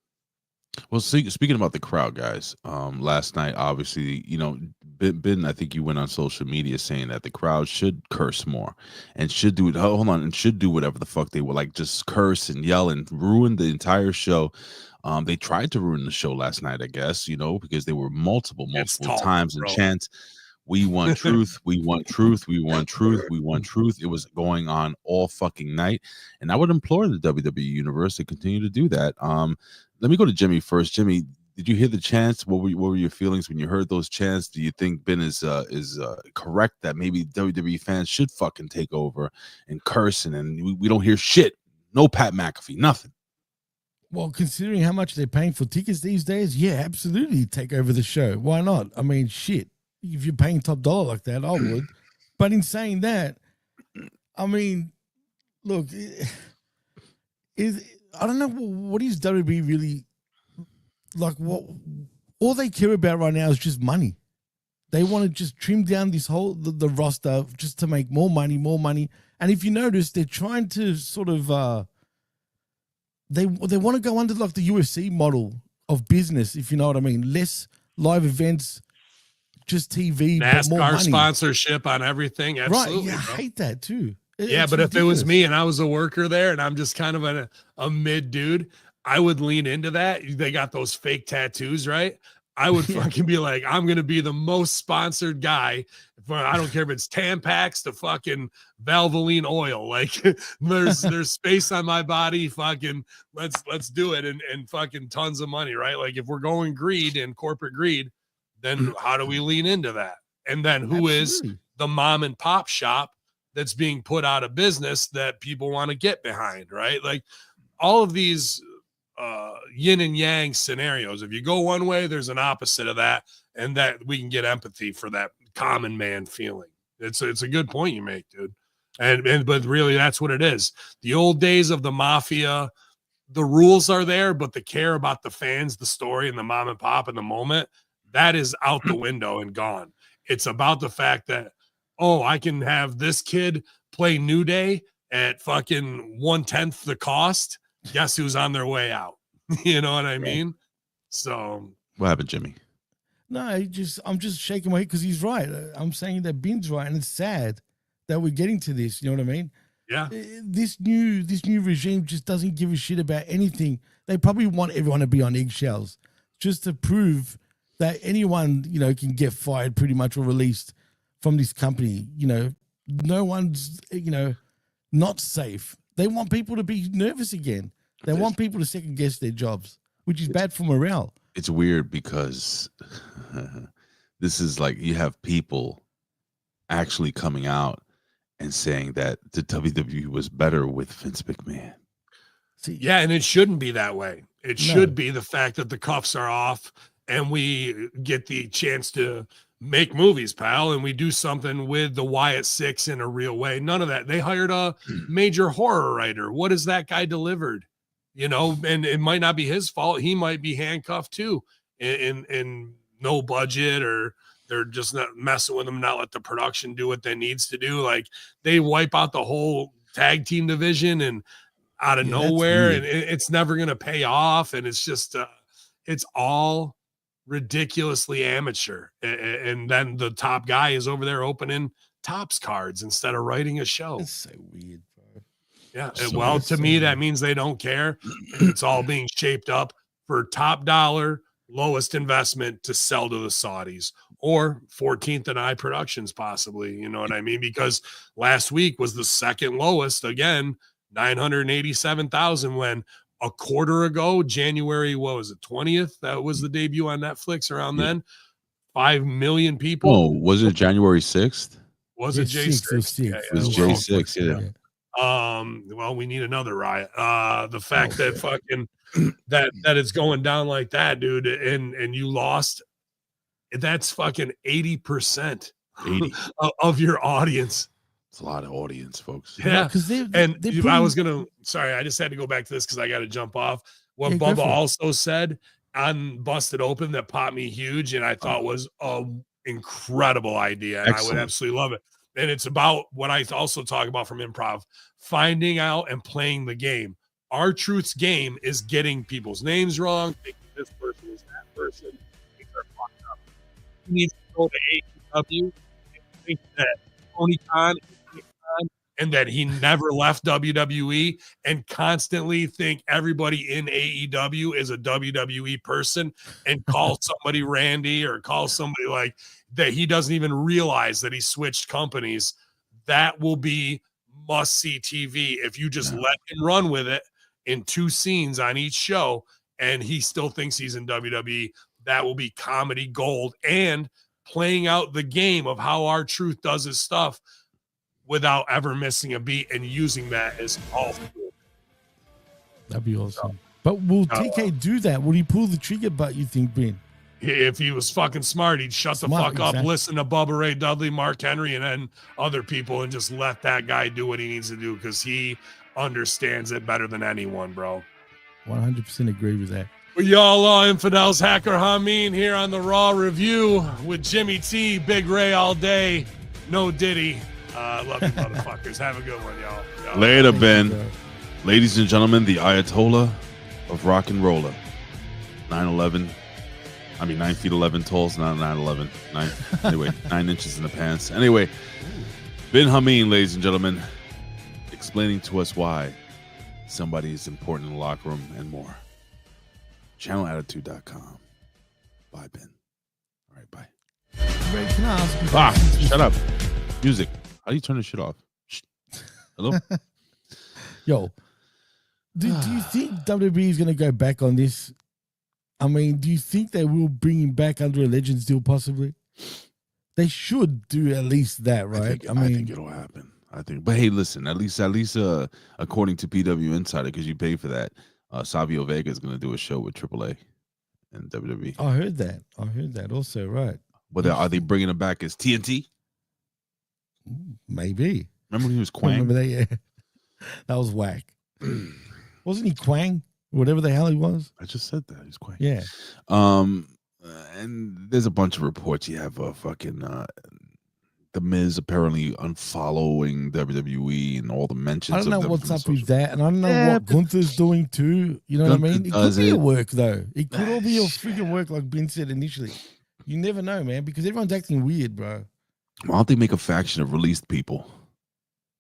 Well, speaking about the crowd, guys, last night, obviously, you know, Ben, I think you went on social media saying that the crowd should curse more and should do it. Hold on, and should do whatever the fuck they would, like just curse and yell and ruin the entire show. They tried to ruin the show last night, I guess, you know, because there were multiple times and chants. We want truth. We want truth. We want truth. We want truth. It was going on all fucking night. And I would implore the WWE universe to continue to do that. Let me go to Jimmy first. Jimmy, did you hear the chants? What were your feelings when you heard those chants? Do you think Ben is correct that maybe WWE fans should fucking take over and curse and we don't hear shit? No Pat McAfee, nothing. Well, considering how much they're paying for tickets these days, yeah, absolutely take over the show. Why not? I mean, shit. If you're paying top dollar like that, I would. But in saying that, I mean, look, I don't know what is WWE really like. What all they care about right now is just money. They want to just trim down this whole the roster just to make more money. And if you notice, they're trying to sort of they want to go under like the UFC model of business, if you know what I mean. Less live events. Just TV, NASCAR but more money. Sponsorship on everything. Absolutely, right? Yeah, I hate that too. But ridiculous. If it was me and I was a worker there and I'm just kind of a mid dude, I would lean into that. They got those fake tattoos, right? I would fucking be like, I'm gonna be the most sponsored guy. I don't care if it's Tampax to fucking Valvoline oil. Like there's space on my body. Fucking let's do it and fucking tons of money, right? Like if we're going greed and corporate greed. Then how do we lean into that? And then who is the mom and pop shop that's being put out of business that people want to get behind, right? Like all of these yin and yang scenarios. If you go one way, there's an opposite of that, and that we can get empathy for that common man feeling. It's a good point you make, dude. But really, that's what it is. The old days of the mafia, the rules are there, but the care about the fans, the story, and the mom and pop in the moment. That is out the window and gone. It's about the fact that, oh, I can have this kid play New Day at fucking 1/10 the cost. Guess who's on their way out? You know what I mean? So What happened, Jimmy? No, I'm just shaking my head because he's right. I'm saying that Ben's right, and it's sad that we're getting to this. You know what I mean? yeah, This new regime just doesn't give a shit about anything. They probably want everyone to be on eggshells just to prove that anyone, you know, can get fired pretty much or released from this company. You know, no one's, you know, not safe. They want people to be nervous again. They want people to second guess their jobs, which is bad for morale. It's weird because this is like you have people actually coming out and saying that the WWE was better with Vince McMahon. See, yeah, and it shouldn't be that way. It should be the fact that the cuffs are off and we get the chance to make movies, pal, and we do something with the Wyatt Six in a real way. None of that. They hired a major horror writer. What has that guy delivered? You know, and it might not be his fault. He might be handcuffed too, in no budget, or they're just not messing with him, not let the production do what they needs to do. Like they wipe out the whole tag team division and out of nowhere, and it's never going to pay off. And it's just, it's all ridiculously amateur. And then the top guy is over there opening Topps cards instead of writing a show. It's so weird, bro. Yeah. Well, to me, that means they don't care. It's all being shaped up for top dollar, lowest investment to sell to the Saudis or 14th and I Productions, possibly. You know what I mean? Because last week was the second lowest, again, 987,000, when a quarter ago, January, what was it, 20th? That was the debut on Netflix around then. 5 million people. Oh, was it January 6th? Was it J6? It was J6, yeah. Well, we need another riot. The fact that fucking that it's going down like that, dude, and you lost, that's fucking 80% of your audience. It's a lot of audience, folks. Yeah, because I was gonna. Sorry, I just had to go back to this because I got to jump off. What Bubba also said on Busted Open that popped me huge, and I thought was an incredible idea, and excellent. I would absolutely love it. And it's about what I also talk about from improv: finding out and playing the game. R-Truth's game is getting people's names wrong, thinking this person is that person. Things are fucked up. He needs to go to AEW and think that Tony Khan and that he never left WWE, and constantly think everybody in AEW is a WWE person and call somebody Randy or call somebody like that. He doesn't even realize that he switched companies. That will be must-see TV if you just let him run with it in 2 scenes on each show, and he still thinks he's in WWE. That will be comedy gold, and playing out the game of how R-Truth does his stuff without ever missing a beat and using that as all. That'd be awesome. But will TK do that? Will he pull the trigger butt, you think, Ben? If he was fucking smart, he'd shut the fuck up, listen to Bubba Ray Dudley, Mark Henry, and then other people, and just let that guy do what he needs to do, because he understands it better than anyone, bro. 100% agree with that. Well, y'all, infidels, Hacker Hamin here on the Raw review with Jimmy T, Big Ray all day, no Diddy. Love you, motherfuckers. Have a good one, y'all. Later, Ben. Ladies and gentlemen, the Ayatollah of rock and roller. 9'11". I mean, 9 feet 11 tall, not 9'11". Anyway, 9 inches in the pants. Anyway, Ben Hamin, ladies and gentlemen, explaining to us why somebody is important in the locker room and more. ChannelAttitude.com. Bye, Ben. All right, bye. Ray, can I ask you shut up. Music. How do you turn this shit off? Hello? Yo, do you think WWE is going to go back on this? I mean, do you think they will bring him back under a Legends deal possibly? They should do at least that, right? I think it'll happen. But hey, listen, at least according to PW Insider, because you pay for that, Savio Vega is going to do a show with AAA and WWE. I heard that also, right. But are they bringing him back as TNT? Maybe. Remember when he was Quang? Remember that? Yeah. That was whack. Wasn't he Quang? Whatever the hell he was. I just said that. He's Quang. Yeah. And there's a bunch of reports. You have The Miz apparently unfollowing WWE and all the mentions. I don't know of them what's from up with social- that, and I don't know Yeah, what but- Gunther's doing too. You know what I Gunther mean? It could does be a it. work though. It could all be a freaking work, like Ben said initially. You never know, man, because everyone's acting weird, bro. Why don't they make a faction of released people?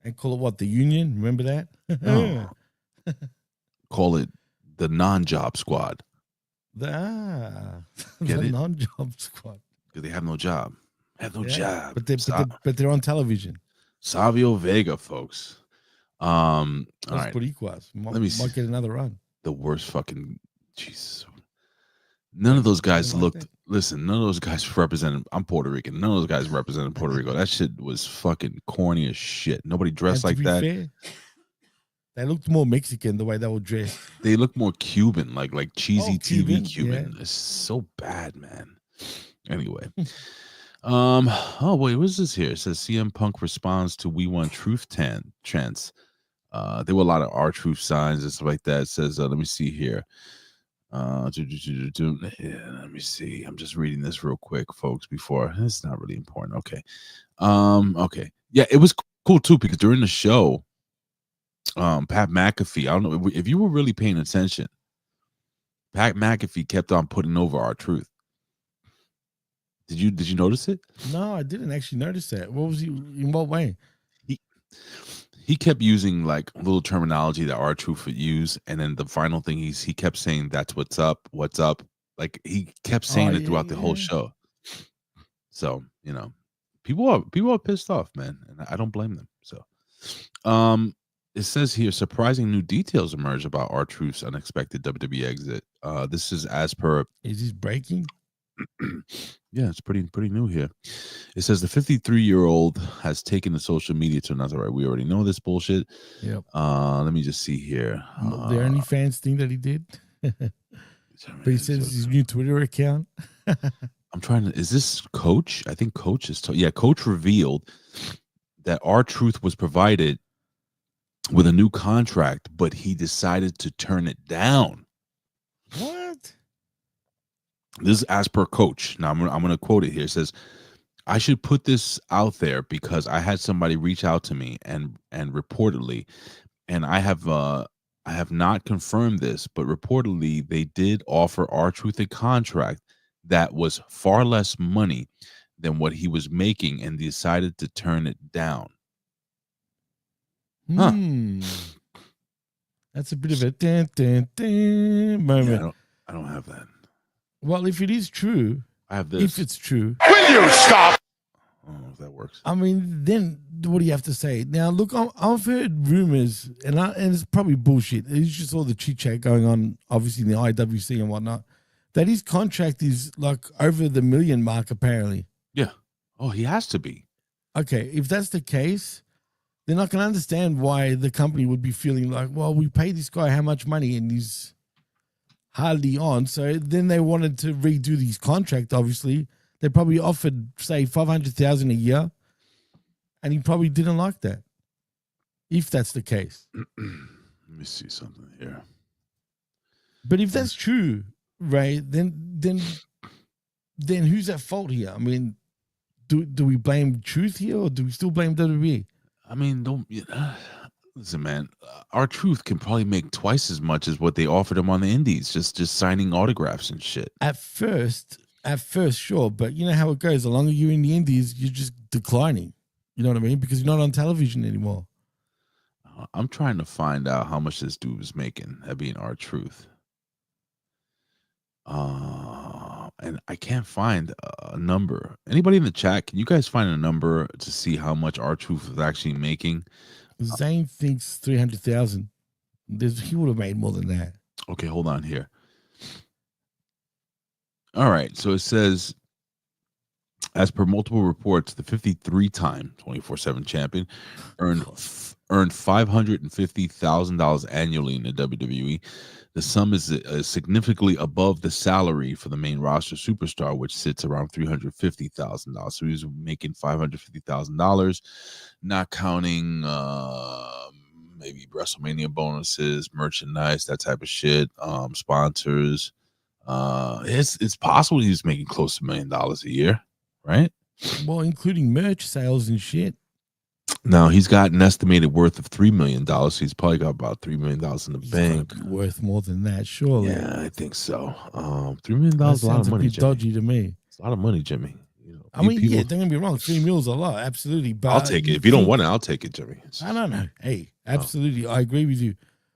And call it what, the Union? Remember that? No. Call it the non-job squad the Get it? non-job squad. because they have no job. Have no Yeah. job. But they're on television. Savio Vega, folks. All That's right. Boricuas. Let me see. Might get another run. The worst fucking Jesus. None of those guys Like looked. that. Listen, none of those guys represented. I'm Puerto Rican. None of those guys represented Puerto Rico. That shit was fucking corny as shit. Nobody dressed And like to be that. fair, they looked more Mexican the way they were dressed. They look more Cuban, like cheesy Oh, TV Cuban, Cuban. yeah. It's so bad, man. Anyway. Oh wait, what's this here? It says CM Punk responds to We Want Truth chants. There were a lot of R-Truth signs and stuff like that. It says, let me see here. Yeah, let me see. I'm just reading this real quick, folks, before it's not really important. Okay. Okay. Yeah, it was cool too, because during the show, Pat McAfee, I don't know if you were really paying attention. Pat McAfee kept on putting over R-Truth. Did you notice it? No, I didn't actually notice that. What was he in what way? He kept using like little terminology that R-Truth would use, and then the final thing he kept saying, "That's what's up." Like he kept saying it throughout the whole show. So people are pissed off, man, and I don't blame them. So, it says here, surprising new details emerge about R-Truth's unexpected WWE exit. This is as per. Is this breaking? Yeah, it's pretty new here. It says the 53-year-old has taken the social media to another. Right, we already know this bullshit. Yep. Let me just see here. The OnlyFans thing that he did. But he says his new Twitter account. I'm trying to. Is this Coach? I think Coach is. Coach revealed that R-Truth was provided with a new contract, but he decided to turn it down. What? This is as per Coach. Now I'm gonna quote it here. It says, "I should put this out there because I had somebody reach out to me and reportedly, and I have not confirmed this, but reportedly they did offer R-Truth a contract that was far less money than what he was making and decided to turn it down." Huh. That's a bit of a moment. Yeah, I don't have that. Well, if it is true, I have this. if it's true, Will you stop? I don't know if that works. I mean, then what do you have to say? Now, look, I've heard rumors, and it's probably bullshit. It's just all the chit chat going on, obviously in the IWC and whatnot, that his contract is like over the $1 million mark, apparently. Yeah. Oh, he has to be. Okay, if that's the case, then I can understand why the company would be feeling like, well, we paid this guy how much money and he's hardly on. So then they wanted to redo his contract, obviously. They probably offered, say, $500,000 a year, and he probably didn't like that, if that's the case. Let me see something here. But if that's true, Ray, then who's at fault here? I mean, do we blame Truth here, or do we still blame WWE? I mean, listen, man. R-Truth can probably make twice as much as what they offered him on the Indies, just signing autographs and shit. At first, sure, but you know how it goes. The longer you're in the Indies, you're just declining. You know what I mean? Because you're not on television anymore. I'm trying to find out how much this dude was making at being R-Truth. And I can't find a number. Anybody in the chat, can you guys find a number to see how much R-Truth was actually making? Zane thinks 300,000. He would have made more than that. Okay, hold on here. All right, so it says, as per multiple reports, the 53-time 24/7 champion earned $550,000 annually in the WWE. The sum is significantly above the salary for the main roster superstar, which sits around $350,000. So he was making $550,000, not counting maybe WrestleMania bonuses, merchandise, that type of shit, sponsors. It's possible he's making close to $1 million a year, right? Well, including merch sales and shit. Now he's got an estimated worth of $3 million. So he's probably got about $3 million in the He's bank. gotta be worth more than that, surely. Yeah, I think so. $3 million That is a lot sounds of a money, bit Jimmy. dodgy to me. It's a lot of money, Jimmy. You know, I mean, people, yeah, don't get me wrong, 3 mil is a lot, absolutely. But I'll take it. If you don't want it, I'll take it, Jimmy. I don't know. Hey, absolutely, I agree with you.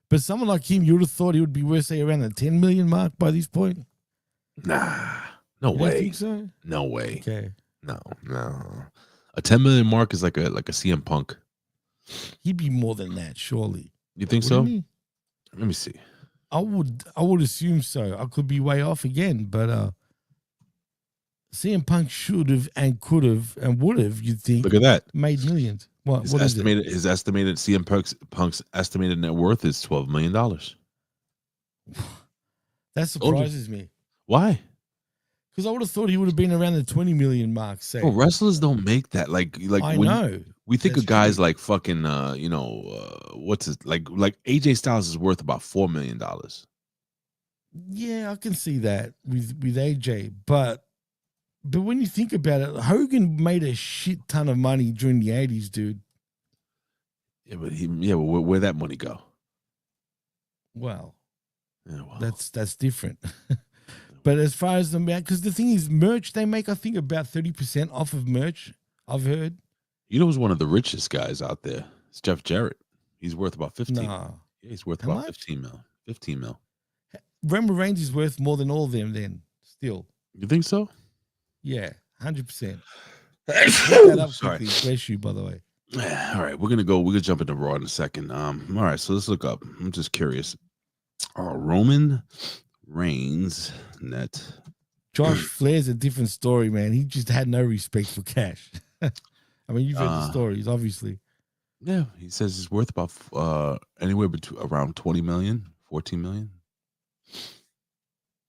But someone like him, you would have thought he would be worth, say, around the 10 million mark by this point. Nah, no You way. don't think so? No way. Okay, No. A 10 million mark is like a CM Punk. he'd be more than that, surely. You think so? Wouldn't he? Let me see. I would assume so. I could be way off again, but CM Punk should have and could have and would have, you'd think, Look at that. made millions. What is His estimated CM Punk's estimated net worth is $12 million. That surprises me. Why? Because I would have thought he would have been around the 20 million mark. Say, Well, wrestlers don't make that. Like I when know. we think That's of guys true. like fucking what's his like AJ Styles is worth about $4 million. Yeah, I can see that with AJ, but when you think about it, Hogan made a shit ton of money during the 80s, dude. Yeah, but where'd that money go? Well, Yeah, well, that's different. But as far as because the thing is, merch, they make, I think, about 30% off of merch, I've heard. you know who's one of the richest guys out there? It's Jeff Jarrett. He's worth about 15. Nah. Yeah, he's worth How about much? 15 mil. 15 mil. Roman Reigns is worth more than all of them then, still. You think so? Yeah, 100%. Look that up Sorry. quickly. Bless you, by the way. All right, we're gonna jump into Raw in a second. All right, so let's look up. I'm just curious. Roman Reigns net. Josh Flair's a different story, man. He just had no respect for cash. I mean, you've heard the stories, obviously. Yeah, he says it's worth about anywhere between around 20 million, 14 million.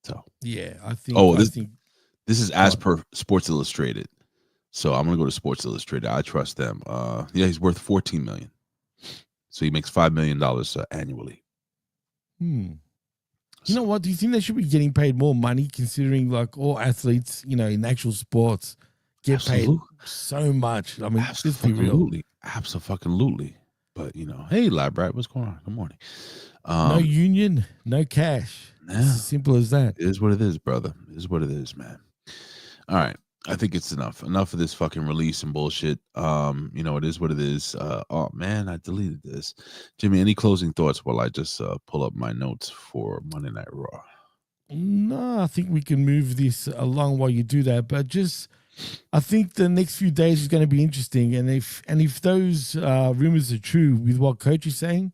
So Yeah, I think. this is as per Sports Illustrated. So I'm gonna go to Sports Illustrated. I trust them. Yeah, he's worth 14 million. So he makes $5 million annually. You know what? Do you think they should be getting paid more money, considering like all athletes, in actual sports, get paid so much? I mean, let's be real. Absolutely. But hey, Lab Rat, what's going on? Good morning. No union, no cash. Yeah. It's as simple as that. It is what it is, brother. It is what it is, man. All right. I think it's enough. Enough of this fucking release and bullshit. It is what it is. Oh man, I deleted this. Jimmy, any closing thoughts while I just pull up my notes for Monday Night Raw? No, I think we can move this along while you do that. But I think the next few days is going to be interesting. And if those rumors are true with what Coach is saying,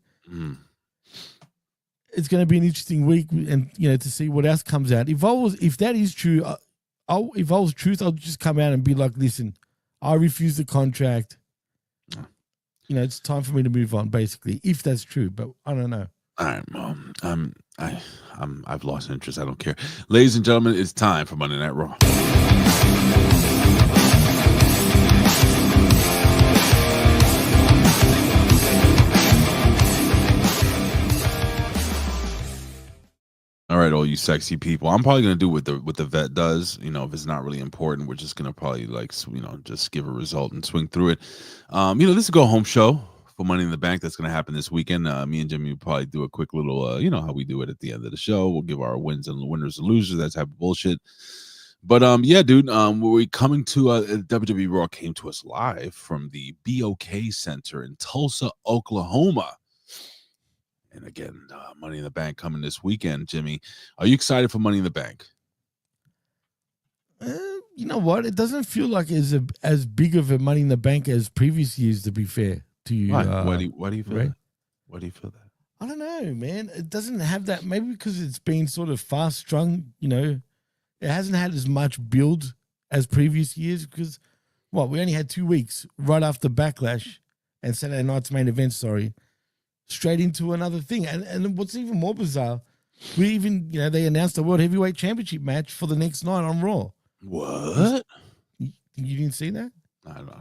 it's going to be an interesting week, and to see what else comes out. If that is true, if I was truth, I'll just come out and be like, listen, I refuse the contract. It's time for me to move on, basically, if that's true. But I don't know. All right, well, I've lost interest. I don't care. Ladies and gentlemen, it's time for Monday Night Raw. All right, all you sexy people. I'm probably gonna do what the vet does. If it's not really important, we're just gonna probably just give a result and swing through it. This is a go home show for Money in the Bank that's gonna happen this weekend. Me and Jimmy will probably do a quick little, how we do it at the end of the show. We'll give our wins and winners and losers, that type of bullshit. But yeah, dude, we're coming to WWE RAW came to us live from the BOK Center in Tulsa, Oklahoma. And again, Money in the Bank coming this weekend. Jimmy, are you excited for Money in the Bank? You know what? It doesn't feel like it's as big of a Money in the Bank as previous years, to be fair to you. Why do you feel Ray? that? Why do you feel that? I don't know, man. It doesn't have that. Maybe because it's been sort of fast strung, it hasn't had as much build as previous years because, we only had 2 weeks right after Backlash and Saturday Night's main event, straight into another thing. And what's even more bizarre, they announced a World Heavyweight Championship match for the next night on Raw. What? You didn't see that? I don't know.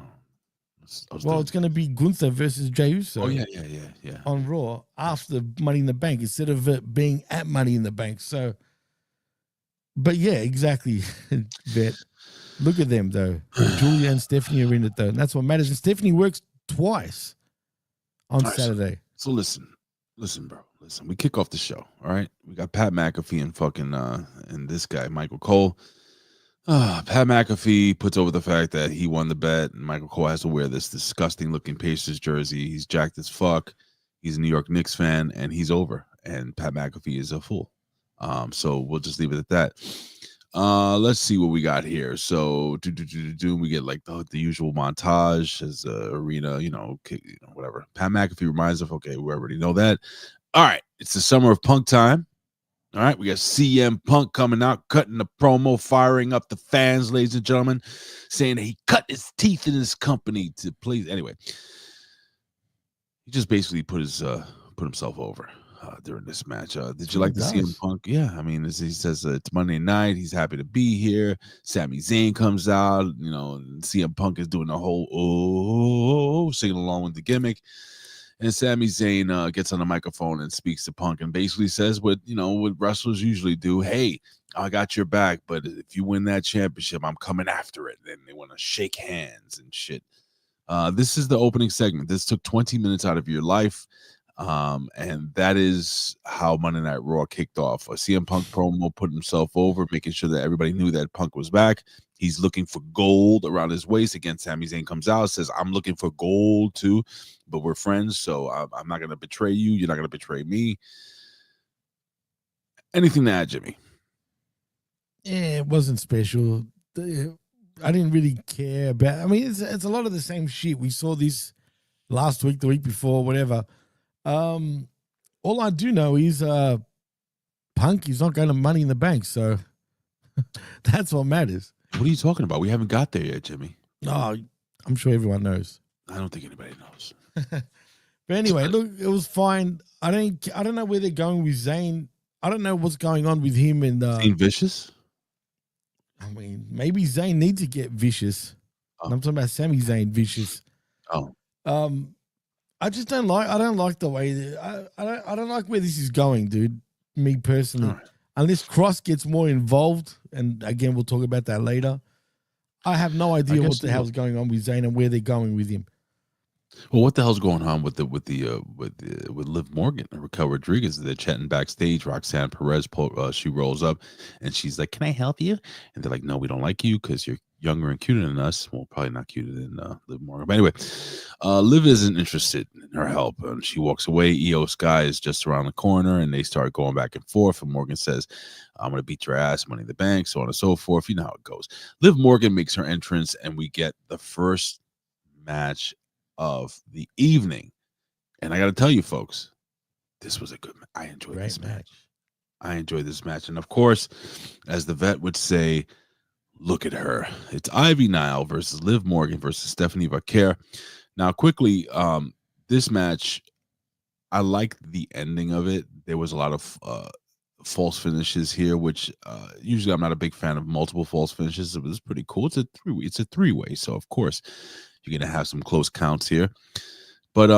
It's going to be Gunther versus Jey Uso. Oh, yeah. On Raw after Money in the Bank instead of it being at Money in the Bank. So But yeah, exactly. Bet. Look at them though. Julia and Stephanie are in it though, and that's what matters. And Stephanie works twice on All right, Saturday. So listen, bro. Listen, we kick off the show. All right, we got Pat McAfee and fucking and this guy Michael Cole. Pat McAfee puts over the fact that he won the bet, and Michael Cole has to wear this disgusting looking Pacers jersey. He's jacked as fuck. He's a New York Knicks fan, and he's over. And Pat McAfee is a fool. So we'll just leave it at that. Let's see what we got here. So we get like the usual montage as arena, whatever. Pat McAfee reminds us, okay, we already know that. All right, it's the summer of Punk time. All right, we got CM Punk coming out, cutting the promo, firing up the fans, ladies and gentlemen, saying that he cut his teeth in his company to please. Anyway, he just basically put himself over during this match. Did you like to see CM Punk? Yeah, I mean, he says it's Monday night. He's happy to be here. Sami Zayn comes out. CM Punk is doing the whole singing along with the gimmick. And Sami Zayn gets on the microphone and speaks to Punk and basically says what wrestlers usually do. Hey, I got your back, but if you win that championship, I'm coming after it. And they want to shake hands and shit. This is the opening segment. This took 20 minutes out of your life. And that is how Monday Night Raw kicked off. A CM Punk promo put himself over, making sure that everybody knew that Punk was back. He's looking for gold around his waist. Again, Sami Zayn comes out, says, I'm looking for gold too, but we're friends, so I'm not going to betray you. You're not going to betray me. Anything to add, Jimmy? Yeah, it wasn't special. I didn't really care about. I mean, it's a lot of the same shit. We saw this last week, the week before, whatever. All I do know is Punk is not going to Money in the Bank, so that's what matters. What are you talking about? We haven't got there yet, Jimmy. No, I'm sure everyone knows. I don't think anybody knows. But anyway, look, it was fine. I don't know where they're going with Zayn. I don't know what's going on with him and Zayn Vicious. I mean, maybe Zayn needs to get vicious. Oh. I'm talking about Sami Zayn vicious. Oh. I just don't like. I don't like the way. I don't like where this is going, dude. Me personally, Right. Unless Cross gets more involved, and again, we'll talk about that later. I have no idea what the hell's going on with Zayn and where they're going with him. Well, what the hell's going on with Liv Morgan and Raquel Rodriguez? They're chatting backstage. Roxanne Perez, she rolls up, and she's like, "Can I help you?" And they're like, "No, we don't like you because you're younger and cuter than us." Well, probably not cuter than Liv Morgan. But anyway, Liv isn't interested in her help, and she walks away. Io Sky is just around the corner, and they start going back and forth. And Morgan says, "I'm going to beat your ass, Money in the Bank," so on and so forth. You know how it goes. Liv Morgan makes her entrance, and we get the first match of the evening. And I got to tell you, folks, this was a good match. I enjoyed this match. I enjoyed this match. And of course, as the vet would say, look at her. It's Ivy Nile versus Liv Morgan versus Stephanie Vaquer. Now, quickly, this match, I liked the ending of it. There was a lot of false finishes here, which usually I'm not a big fan of multiple false finishes. It was pretty cool. It's a three-way, so of course you're gonna have some close counts here. But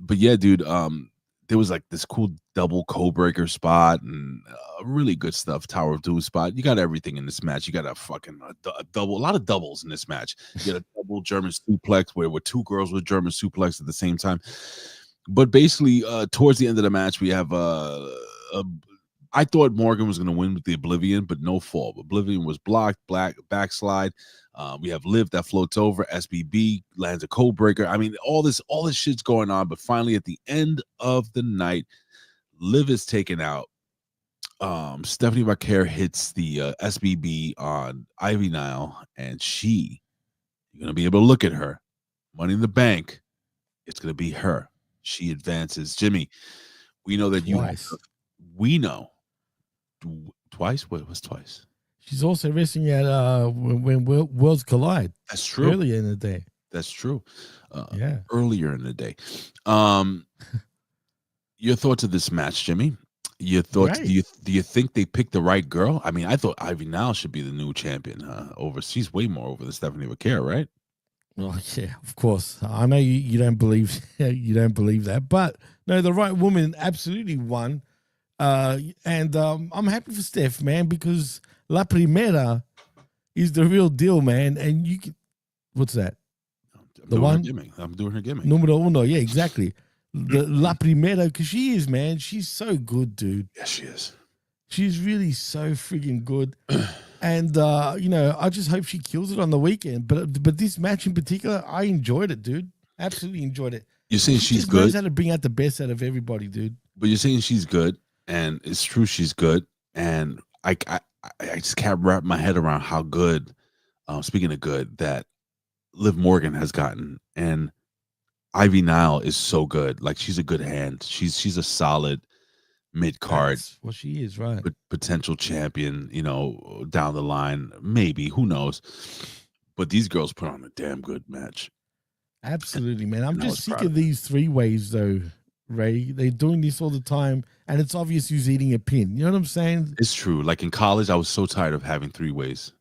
yeah, dude, there was like this cool double code-breaker spot and really good stuff. Tower of Doom spot. You got everything in this match. You got a lot of doubles in this match. You got a double German suplex where two girls with German suplex at the same time. But basically, towards the end of the match, we have I thought Morgan was going to win with the Oblivion, but no fall. Oblivion was blocked, backslide. We have Liv that floats over. SBB lands a code breaker. I mean, all this shit's going on. But finally, at the end of the night, Liv is taken out. Stephanie Vaquer hits the SBB on Ivy Nile, and you're going to be able to look at her. Money in the Bank. It's going to be her. She advances. Jimmy, we know that we know. Twice? What was twice? She's also wrestling at when Worlds Collide. That's true. Earlier in the day. That's true. Yeah. Earlier in the day. Your thoughts of this match, Jimmy? Your thoughts? Right. Do you think they picked the right girl? I mean, I thought Ivy Nile should be the new champion. She's way more over than Stephanie Vaquer, right? Well, yeah, of course. I know you don't believe that, but no, the right woman absolutely won. And I'm happy for Steph, man, because La Primera is the real deal, man. And you can, what's that? I'm The doing one? her gimmick. I'm doing her gimmick. Numero uno. Yeah, exactly. The La Primera, because she is, man. She's so good, dude. Yes, she is. She's really so friggin' good. And, you know, I just hope she kills it on the weekend. But this match in particular, I enjoyed it, dude. Absolutely enjoyed it. You're saying She she's just knows good, how to bring out the best out of everybody, dude. but you're saying she's good, and it's true she's good, and I just can't wrap my head around how good, speaking of good, that Liv Morgan has gotten, and Ivy Nile is so good. Like, she's a good hand. She's a solid mid card. That's what she is, right? Potential champion, you know, down the line, maybe, who knows. But these girls put on a damn good match. Absolutely, man. I'm And I just was sick proud of these 3-ways, though, Ray. They're doing this all the time, and it's obvious who's eating a pin. You know what I'm saying? It's true. Like in college, I was so tired of having 3-ways.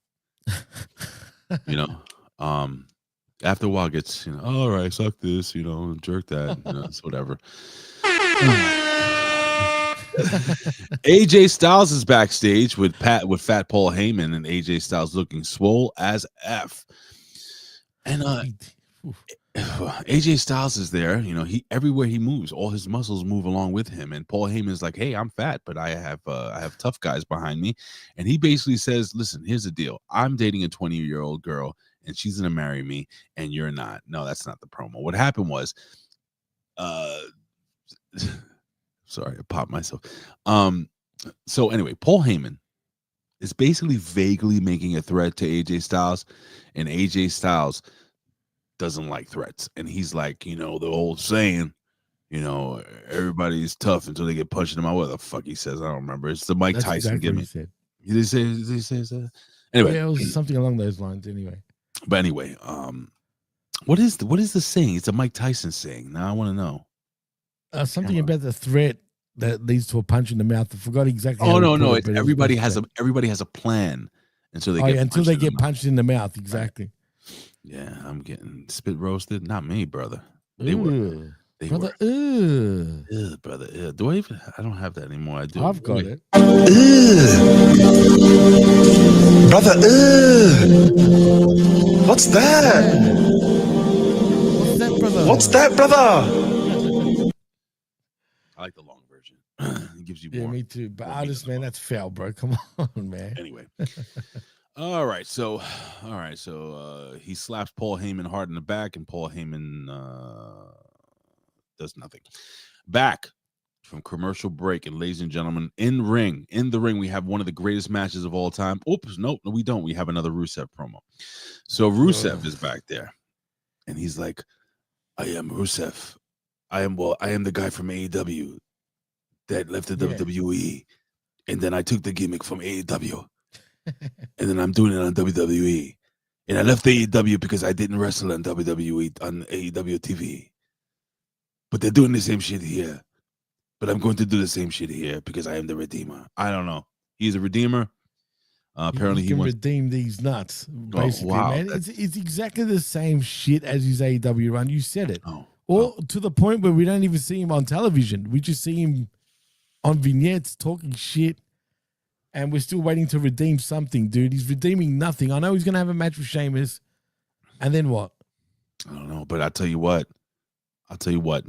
You know, after a while, it gets, you know, all right, suck this, you know, jerk that, you know, it's whatever. AJ Styles is backstage with Fat Paul Heyman, and AJ Styles looking swole as F. And AJ Styles is there, you know, everywhere he moves, all his muscles move along with him. And Paul Heyman's like, hey, I'm fat, but I have tough guys behind me. And he basically says, listen, here's the deal. I'm dating a 20-year-old girl, and she's gonna marry me, and you're not. No, that's not the promo. What happened was, sorry, I popped myself. So anyway, Paul Heyman is basically vaguely making a threat to AJ Styles, and AJ Styles doesn't like threats. And he's like, you know, the old saying, you know, everybody's tough until they get punched in the mouth. What the fuck he says, I don't remember. It's the Mike That's Tyson exactly gimmick. what he said. Did he say that? Anyway, Yeah, it was something along those lines. Anyway, but anyway, what is the saying? It's a Mike Tyson saying. Now I want to know. something about the threat that leads to a punch in the mouth. I forgot exactly. Oh how no, to no, put it, it's but it was everybody basically has a plan until they that. get Until punched they in the get mouth. punched in the mouth. Exactly. Yeah, I'm getting spit roasted. Not me, brother. They were. Ooh. They Brother, were. ooh. Brother. Do I even? I don't have that anymore. I do. I've got it. Brother, what's that? What's that, brother? What's that, brother? I like the long version. It gives you Yeah, more. me too. But more artist, meat on man, that's foul, bro. Come on, man. Anyway. All right. So he slaps Paul Heyman hard in the back, and Paul Heyman does nothing. Back from commercial break, and ladies and gentlemen, in the ring, we have one of the greatest matches of all time. Oops, no, we don't. We have another Rusev promo. So Rusev is back there, and he's like, I am Rusev. I am the guy from AEW that left the WWE, and then I took the gimmick from AEW. And then I'm doing it on WWE. And I left AEW because I didn't wrestle on WWE on AEW TV. But they're doing the same shit here. But I'm going to do the same shit here because I am the Redeemer. I don't know. He's a Redeemer. Apparently he he can wants redeem these nuts. Basically, wow. man. It's exactly the same shit as his AEW run. You said it. Oh, To the point where we don't even see him on television. We just see him on vignettes talking shit. And we're still waiting to redeem something, dude. He's redeeming nothing. I know he's going to have a match with Sheamus. And then what? I don't know. But I'll tell you what.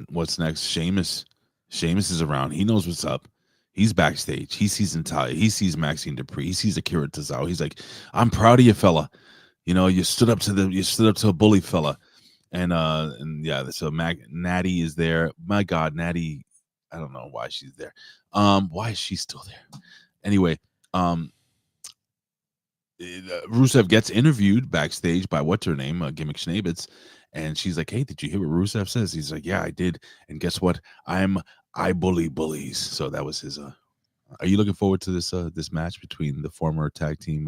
What's next? Sheamus is around. He knows what's up. He's backstage. He sees Natalia. He sees Maxine Dupree. He sees Akira Tozawa. He's like, I'm proud of you, fella. You know, you stood up to a bully, fella. And yeah, so Natty is there. My God, Natty, I don't know why she's there. Why is she still there? Anyway, Rusev gets interviewed backstage by what's her name, Gimmick Schnabitz, and she's like, "Hey, did you hear what Rusev says?" He's like, "Yeah, I did." And guess what? I bully bullies. So that was his. Are you looking forward to this match between the former tag team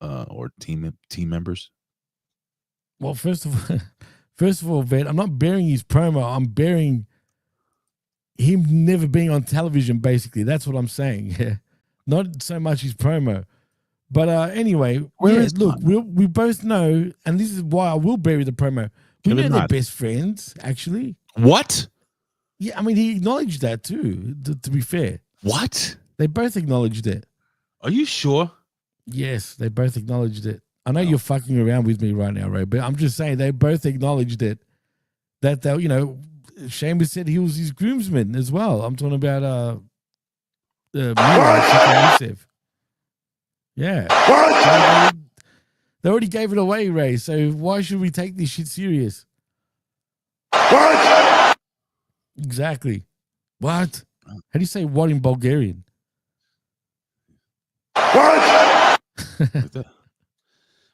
or team members? Well, first of all, Vet, I'm not bearing his promo. I'm bearing him never being on television. Basically, that's what I'm saying. Yeah. Not so much his promo. But anyway, look, we both know, and this is why I will bury the promo. We know they're best friends, actually. What? Yeah, I mean, he acknowledged that too, to be fair. What? They both acknowledged it. Are you sure? Yes, they both acknowledged it. I know you're fucking around with me right now, Ray, but I'm just saying they both acknowledged it. That they, Sheamus said he was his groomsman as well. I'm talking about Rusev. Yeah. They already gave it away, Ray. So why should we take this shit serious? What? Exactly. What? How do you say what in Bulgarian? What?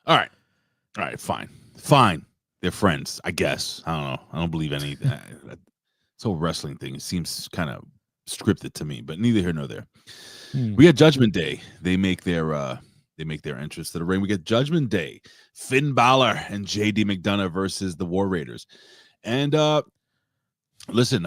All right, fine. They're friends, I guess. I don't know. I don't believe any. This whole wrestling thing, it seems kind of scripted to me, but neither here nor there. We got Judgment Day. They make their entrance to the ring. We get Judgment Day, Finn Balor and JD McDonough versus the War Raiders. And listen,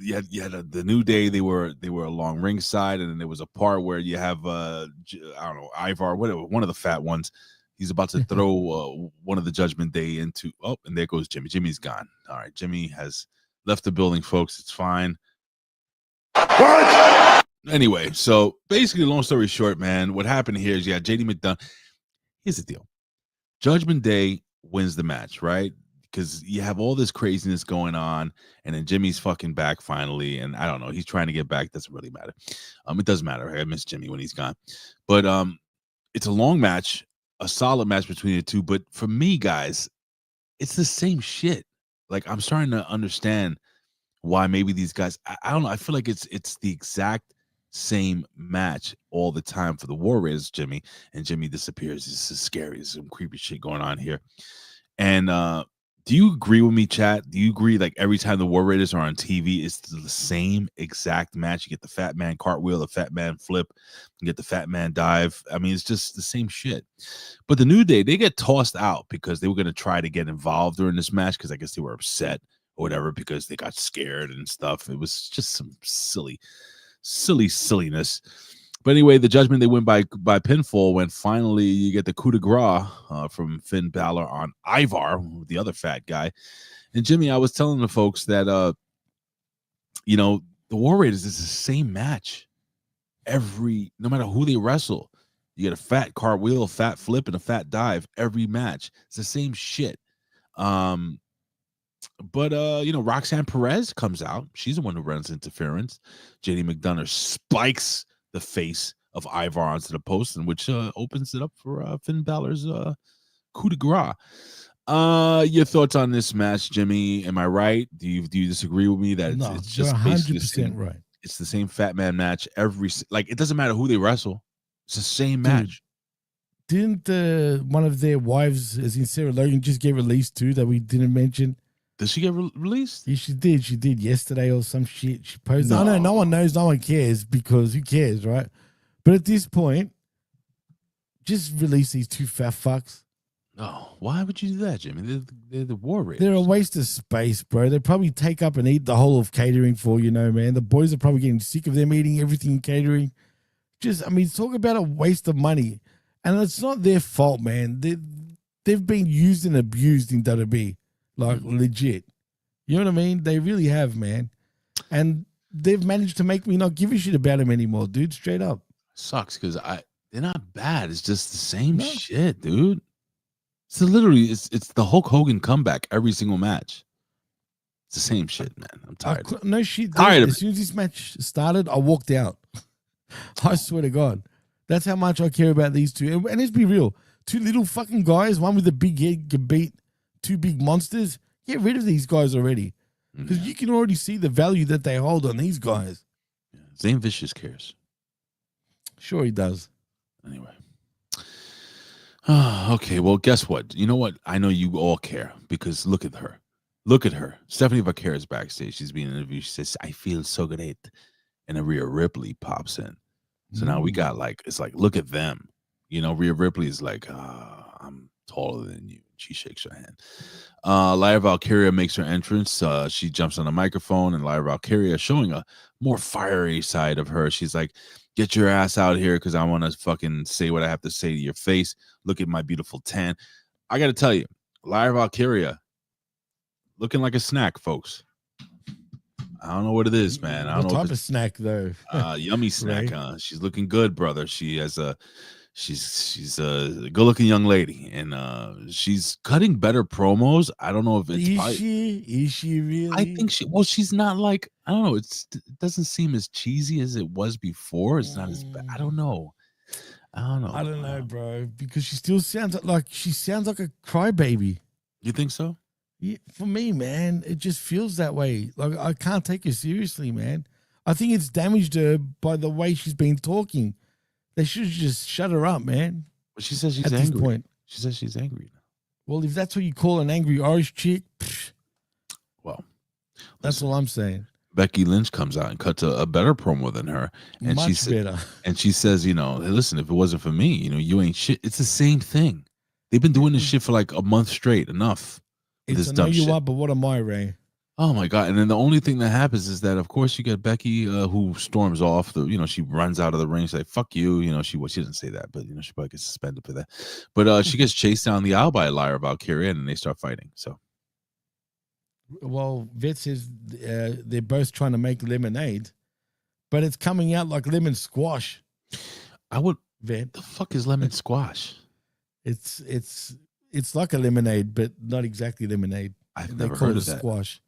you had the New Day. They were along ringside, and then there was a part where you have I don't know, Ivar, whatever, one of the fat ones. He's about to throw one of the Judgment Day into. Oh, and there goes Jimmy. Jimmy's gone. All right, Jimmy has left the building, folks. It's fine. What? Anyway, so basically, long story short, man, what happened here is you had JD McDonough. Here's the deal. Judgment Day wins the match, right? Because you have all this craziness going on, and then Jimmy's fucking back finally, and I don't know, he's trying to get back. Doesn't really matter. It doesn't matter. I miss Jimmy when he's gone. But it's a long match, a solid match between the two. But for me, guys, it's the same shit. Like, I'm starting to understand why maybe these guys, I don't know, I feel like it's the exact same match all the time for the War Raiders, Jimmy, and Jimmy disappears. This is scary. There's some creepy shit going on here. And do you agree with me, chat? Do you agree, like, every time the War Raiders are on TV, it's the same exact match? You get the fat man cartwheel, the fat man flip, you get the fat man dive. I mean, it's just the same shit. But the New Day, they get tossed out because they were going to try to get involved during this match because I guess they were upset or whatever because they got scared and stuff. It was just some silliness. But anyway, the Judgment, they win by pinfall when finally you get the coup de grace from Finn Balor on Ivar, the other fat guy. And Jimmy, I was telling the folks that the War Raiders is the same match no matter who they wrestle. You get a fat cartwheel, a fat flip, and a fat dive every match. It's the same shit. But Roxanne Perez comes out. She's the one who runs interference. JD McDonough spikes the face of Ivar onto the post, and which opens it up for Finn Balor's coup de grace. Your thoughts on this match, Jimmy? Am I right? Do you disagree with me that it's just 100% right? It's the same fat man match it doesn't matter who they wrestle. It's the same match. Didn't one of their wives, as in Sarah Logan, just get released too that we didn't mention? Did she get released? Yeah, she did. She did yesterday or some shit. She posted. No. I know no one knows, no one cares because who cares, right? But at this point, just release these two fat fucks. No, why would you do that, Jimmy? They're the War Raiders. They're a waste of space, bro. They probably take up and eat the whole of catering for, man. The boys are probably getting sick of them eating everything in catering. Talk about a waste of money. And it's not their fault, man. They've been used and abused in WWE. Like, legit. You know what I mean? They really have, man. And they've managed to make me not give a shit about them anymore, dude. Straight up. Sucks because they're not bad. It's just the same shit, dude. So literally, it's the Hulk Hogan comeback every single match. It's the same shit, man. I'm tired. No shit. Tired of as soon as this match started, I walked out. I swear to God. That's how much I care about these two. And let's be real. Two little fucking guys, one with a big head can beat two big monsters. Get rid of these guys already. Because you can already see the value that they hold on these guys. Yeah. Zane Vicious cares. Sure he does. Anyway. Okay, well, guess what? You know what? I know you all care because look at her. Look at her. Stephanie Vaquer is backstage. She's being interviewed. She says, I feel so great. And then Rhea Ripley pops in. So now we got it's like, look at them. Rhea Ripley is like, I'm taller than you. She shakes her hand. Lyra Valkyria makes her entrance. She jumps on the microphone, and Lyra Valkyria showing a more fiery side of her. She's like, get your ass out here because I want to fucking say what I have to say to your face. Look at my beautiful tan. I got to tell you, Lyra Valkyria looking like a snack, folks. I don't know what it is, man. I don't know what type of snack, though. Yummy snack, huh? She's looking good, brother. She has she's a good-looking young lady, and she's cutting better promos. I don't know if it's Is she really? I think she's not like, I don't know, it doesn't seem as cheesy as it was before. It's not as bad. I don't know. I don't know, bro, because she still sounds like a crybaby. You think so? Yeah, for me, man, it just feels that way. Like, I can't take her seriously, man. I think it's damaged her by the way she's been talking. They should just shut her up, man. But she says she's at angry. This point. She says she's angry. Well, if that's what you call an angry Irish chick, well, that's all I'm saying. Becky Lynch comes out and cuts a better promo than her, and Much better. And she says, hey, listen, if it wasn't for me, you ain't shit. It's the same thing. They've been doing this shit for like a month straight. Enough. It's I know you are, but what am I, Ray? Oh my God. And then the only thing that happens is that, of course, you get Becky who storms off. She runs out of the ring. She's like, fuck you. She didn't say that, but she probably gets suspended for that. But she gets chased down the aisle by a liar Valkyria, and they start fighting. So, well, Vet says they're both trying to make lemonade, but it's coming out like lemon squash. Vet. The fuck is lemon squash? It's like a lemonade, but not exactly lemonade. I've never heard of that. Squash.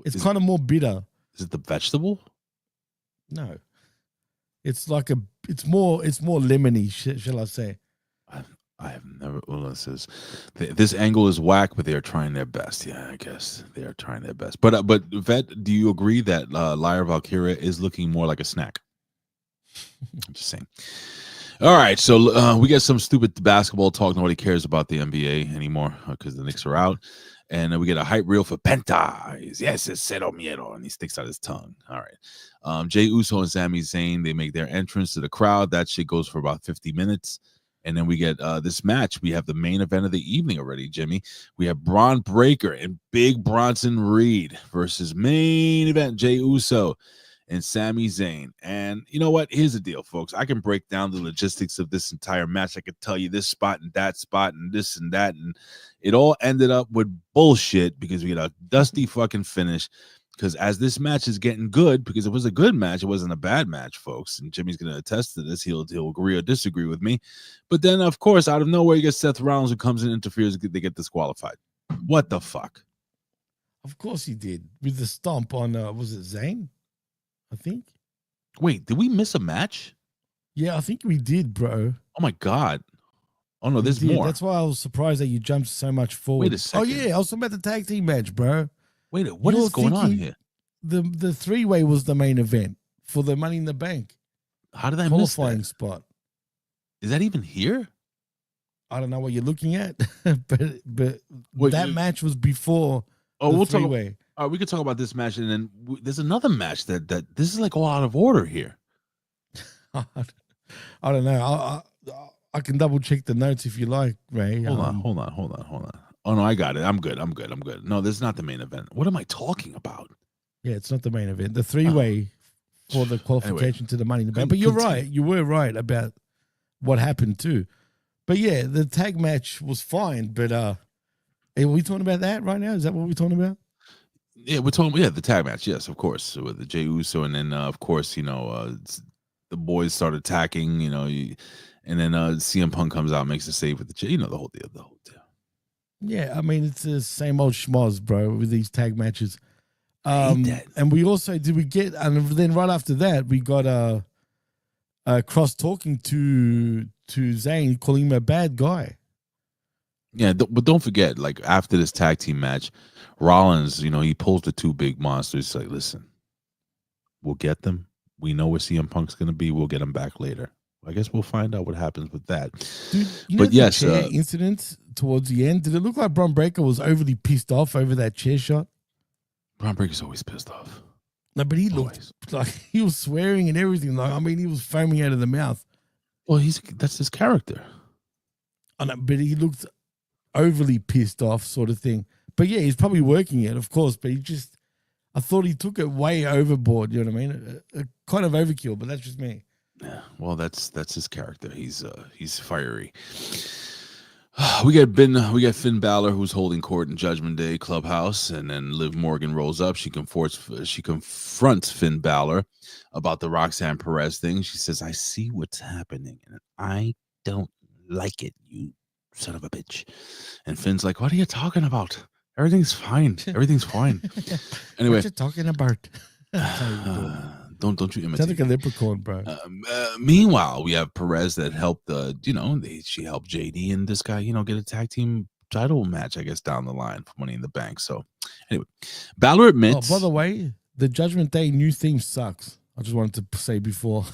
It's kind of more bitter. Is it the vegetable? No, it's like it's more lemony. Shall I say? I have never. Well, this angle is whack, but they're trying their best. Yeah, I guess they are trying their best. But Vet, do you agree that Liar Valkyria is looking more like a snack? I'm just saying. All right, so we get some stupid basketball talk. Nobody cares about the NBA anymore because the Knicks are out. And we get a hype reel for Penta. Yes, it's Cero Miedo. And he sticks out his tongue. All right. Jey Uso and Sami Zayn, they make their entrance to the crowd. That shit goes for about 50 minutes. And then we get this match. We have the main event of the evening already, Jimmy. We have Braun Breaker and Big Bronson Reed versus main event Jey Uso and Sami Zayn. And you know what? Here's the deal, folks. I can break down the logistics of this entire match. I could tell you this spot and that spot and this and that. And it all ended up with bullshit because we got a dusty fucking finish. Because as this match is getting good, because it was a good match, it wasn't a bad match, folks. And Jimmy's going to attest to this. He'll agree or disagree with me. But then, of course, out of nowhere, you get Seth Rollins who comes in and interferes. They get disqualified. What the fuck? Of course he did. With the stomp on, was it Zayn? I think. Wait, did we miss a match? Yeah, I think we did, bro. Oh, my God. Oh, no, there's more. That's why I was surprised that you jumped so much forward. Wait a second. Oh, yeah, I was talking about the tag team match, bro. Wait, what is going on here? The three-way was the main event for the Money in the Bank. How did I miss that? Qualifying spot. Is that even here? I don't know what you're looking at, but Wait, that match was before we'll three-way. We could talk about this match, and then there's another match that this is like all out of order here. I don't know. I can double check the notes if you like, Ray. Hold on. Oh no, I got it. I'm good. No, this is not the main event. What am I talking about? Yeah, it's not the main event. The three-way for the qualification to the Money in the Bank. But you're right. You were right about what happened too. But yeah, the tag match was fine. But are we talking about that right now? Is that what we're talking about? Yeah, we're talking. Yeah, the tag match. Yes, of course, with the Jey Uso, and then of course, the boys start attacking. And then CM Punk comes out, and makes a save with the Jey. The whole deal. Yeah, I mean, it's the same old schmoz, bro, with these tag matches. And we also, and then right after that, we got Cross talking to Zayn, calling him a bad guy. Yeah, but don't forget, like, after this tag team match, Rollins, he pulls the two big monsters. He's like, listen, we'll get them. We know where CM Punk's going to be. We'll get him back later. I guess we'll find out what happens with that. Dude, but yes, chair incident towards the end, did it look like Braun Breaker was overly pissed off over that chair shot? Braun Breaker's always pissed off. No, but he looked like he was swearing and everything. Like, I mean, he was foaming out of the mouth. Well, that's his character. I know, but he looked overly pissed off, sort of thing. But yeah, he's probably working it, of course. But I thought he took it way overboard. You know what I mean? A kind of overkill, but that's just me. Yeah, well, that's his character. He's fiery. We got Finn Balor, who's holding court in Judgment Day Clubhouse, and then Liv Morgan rolls up. She confronts Finn Balor about the Roxanne Perez thing. She says, "I see what's happening, and I don't like it, you son of a bitch. And Finn's like, what are you talking about? Everything's fine. Everything's fine. Anyway. What you talking about? Don't you Sounds imitate like a me. leprechaun, bro. Meanwhile, we have Perez that helped, she helped JD and this guy, get a tag team title match, I guess, down the line for Money in the Bank. So, anyway, Balor admits. Oh, by the way, the Judgment Day new theme sucks. I just wanted to say before.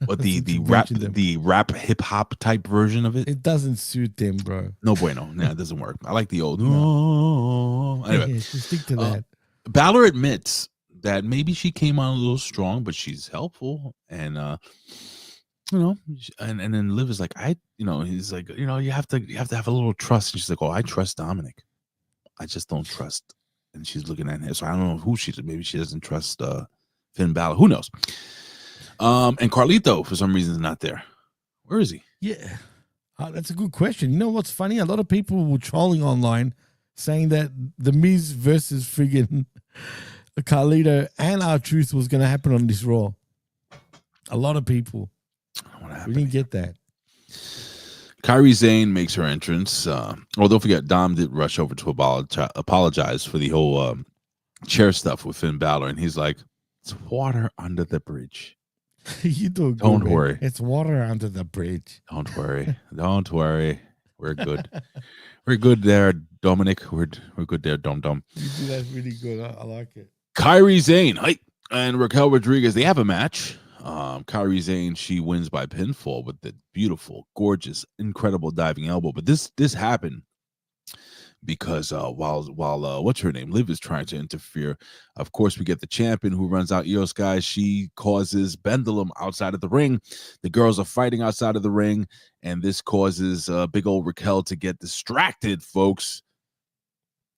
But the rap hip hop type version of it, it doesn't suit them, bro. No bueno. Nah, it doesn't work. I like the old. No. Anyway, yeah, stick to that. Balor admits that maybe she came on a little strong, but she's helpful, and and then Liv is like, he's like, you have to have a little trust, and she's like, oh, I trust Dominik, I just don't trust, and she's looking at him, so I don't know who she's. Maybe she doesn't trust Finn Balor. Who knows? And Carlito for some reason is not there. Where is he? Yeah, that's a good question. You know what's funny? A lot of people were trolling online saying that the Miz versus friggin' Carlito and R-Truth was going to happen on this Raw. A lot of people. We didn't get that. Kairi Sane makes her entrance. Don't forget, Dom did rush over to apologize for the whole chair stuff with Finn Balor. And he's like, it's water under the bridge. You don't worry. Man. It's water under the bridge. Don't worry. Don't worry. We're good. We're good there, Dominik. We're good there, Dom. You do that really good. I like it. Kairi Sane and Raquel Rodriguez, they have a match. Kairi Sane, she wins by pinfall with the beautiful, gorgeous, incredible diving elbow. But this happened because while what's her name, Liv is trying to interfere. Of course, we get the champion who runs out Io Sky. She causes Pendulum outside of the ring. The girls are fighting outside of the ring, and this causes big old Raquel to get distracted, folks.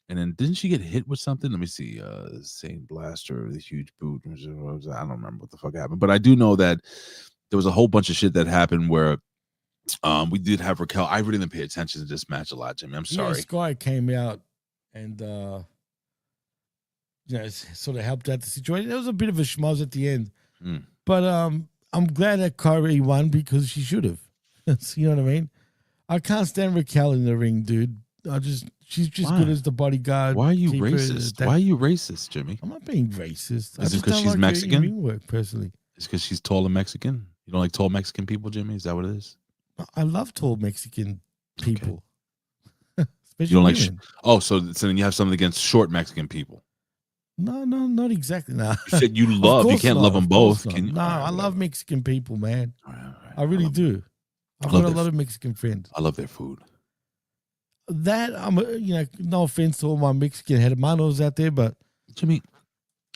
And then didn't she get hit with something? Let me see. Saint Blaster, the huge boot. I don't remember what the fuck happened, but I do know that there was a whole bunch of shit that happened where we did have Raquel. I really didn't pay attention to this match a lot, Jimmy. I'm sorry. Sky came out and sort of helped out the situation. There was a bit of a schmoz at the end, but I'm glad that Kairi won because she should have. You know what I mean? I can't stand Raquel in the ring, dude. She's just good as the bodyguard. Why are you racist? Why are you racist, Jimmy? I'm not being racist. Is it because she's Mexican? Ring work, personally. It's because she's tall and Mexican. You don't like tall Mexican people, Jimmy? Is that what it is? I love tall Mexican people. Okay. You don't like? So then you have something against short Mexican people? No, not exactly. No. You said you love. You can't love them both, can you? No, I love Mexican people, man. All right. I really do. I've got a lot of Mexican friends. I love their food. That no offense to all my Mexican hermanos out there, but Jimmy,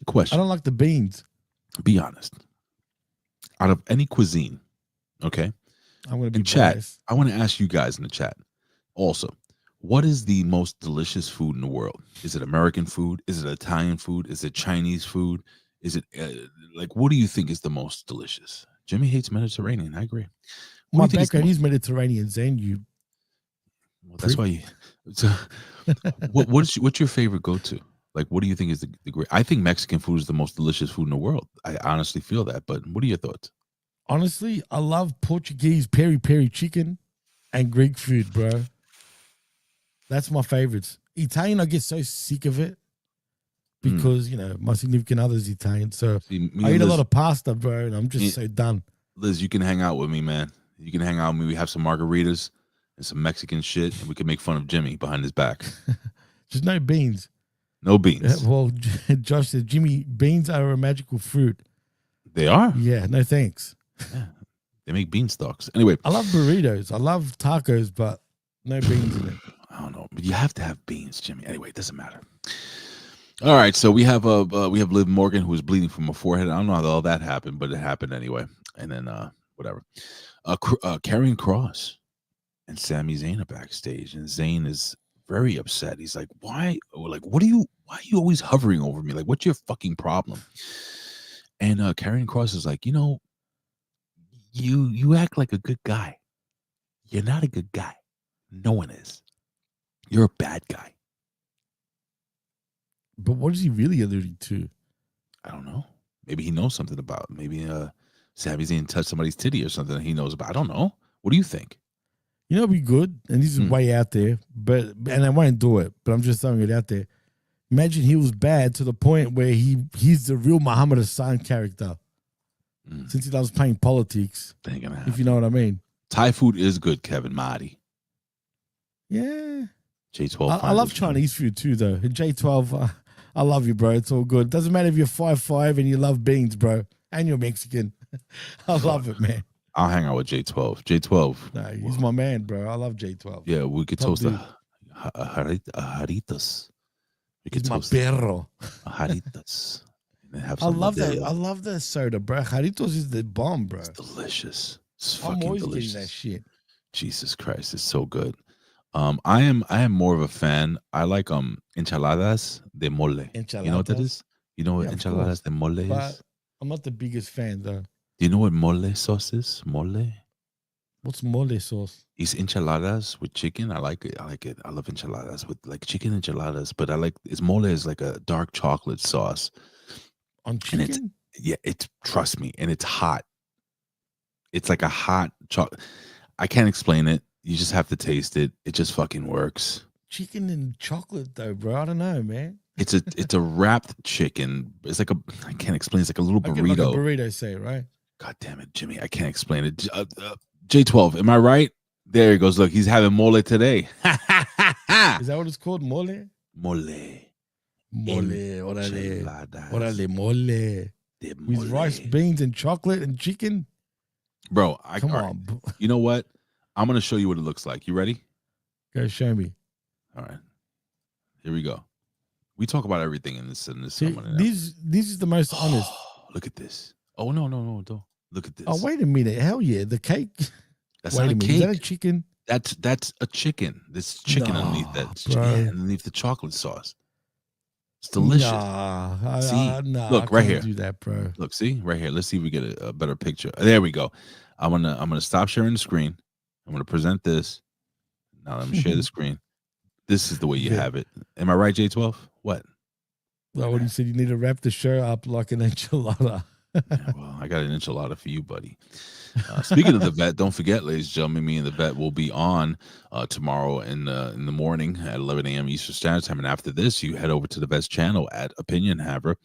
question. I don't like the beans. Be honest. Out of any cuisine, okay? I'm going to be in chat. biased. I want to ask you guys in the chat. Also, what is the most delicious food in the world? Is it American food? Is it Italian food? Is it Chinese food? Is it what do you think is the most delicious? Jimmy hates Mediterranean. I agree. My background is Mediterranean, Zane. You. Well, that's why you. So, what's your favorite go-to? Like, what do you think is the great? I think Mexican food is the most delicious food in the world. I honestly feel that. But what are your thoughts? Honestly, I love Portuguese peri chicken and Greek food, bro. That's my favorites. Italian, I get so sick of it because my significant other is Italian, so I eat a lot of pasta, bro, and I'm just so done. Liz, you can hang out with me, man. You can hang out with me. We have some margaritas and some Mexican shit, and we can make fun of Jimmy behind his back. Just no beans. No beans. Well, Josh said, Jimmy, beans are a magical fruit. They are? Yeah, no thanks. Yeah, they make bean stalks. Anyway. I love burritos. I love tacos, but no beans in it. I don't know, but you have to have beans, Jimmy. Anyway, it doesn't matter. All right, so we have Liv Morgan, who was bleeding from her forehead. I don't know how all that happened, but it happened anyway. And then whatever. Karrion Kross and Sami Zayn are backstage, and Zayn is very upset. He's like, why are you always hovering over me? Like, what's your fucking problem? And Karrion Kross is like, you act like a good guy. You're not a good guy. No one is. You're a bad guy. But what is he really alluding to? I don't know. Maybe he knows something about. Maybe Sami Zayn touched somebody's titty or something that he knows about. I don't know. What do you think? You know, it'd be good, and this is way out there, and I won't do it, but I'm just throwing it out there. Imagine he was bad to the point where he's the real Muhammad Hassan character. Since he loves playing politics, if you know what I mean. Thai food is good, Kevin Marty. Yeah. J12. I love Chinese food too, though. And J12, I love you, bro. It's all good. Doesn't matter if you're 5'5" and you love beans, bro, and you're Mexican. I love it, man. I'll hang out with J12. J12. No, he's my man, bro. I love J12. Yeah, we could toast a Jaritas. We could He's my toast perro. Jaritas. I love that. I love that soda, bro. Jaritos is the bomb, bro. It's delicious. It's I'm fucking always delicious. getting that shit. Jesus Christ, it's so good. I am more of a fan. I like enchiladas de mole. Enchiladas. You know what that is? You know what Yeah, of enchiladas course. de mole But is? I'm not the biggest fan, though. Do you know what mole sauce is? Mole? What's mole sauce? It's enchiladas with chicken. I like it. I love enchiladas with like chicken enchiladas, but it's mole is like a dark chocolate sauce. On chicken? It's trust me, and it's hot. It's like a hot chocolate. I can't explain it. You just have to taste it. It just fucking works. Chicken and chocolate, though, bro. I don't know, man. It's a wrapped chicken. It's like I can't explain. It's like a little Like burrito. a burrito, say, right? God damn it, Jimmy. I can't explain it. J12, am I right? There he goes. Look, he's having mole today. Is that what it's called? Mole? Mole. Orale. Enchiladas Orale, mole. de With mole. rice, beans, and chocolate and chicken? Bro, Come all right. on. You know what? I'm going to show you what it looks like. You ready? Go show me. All right. Here we go. We talk about everything in this. See, this is the most honest. Look at this. Oh, no. Don't. Look at this. Oh, wait a minute. Hell yeah. The cake. That's Wait not a a minute. cake. Is that a chicken? That's a chicken. There's chicken Nah, underneath that. bro. Yeah, underneath the chocolate sauce. It's delicious. Nah, See? nah, Look, I right can't here. Do that, bro. Look, see right here. Let's see if we get a better picture. There we go. I'm gonna stop sharing the screen. I'm gonna present this. Now let me share the screen. This is the way you have it. Am I right, J12? What? Well, when you said you need to wrap the show up like an enchilada. Yeah, well, I got an enchilada for you, buddy. Speaking of the vet, don't forget, ladies and gentlemen, me and the vet will be on tomorrow in the morning at 11 a.m. Eastern Standard Time. And after this, you head over to the vet's channel at Opinion Haver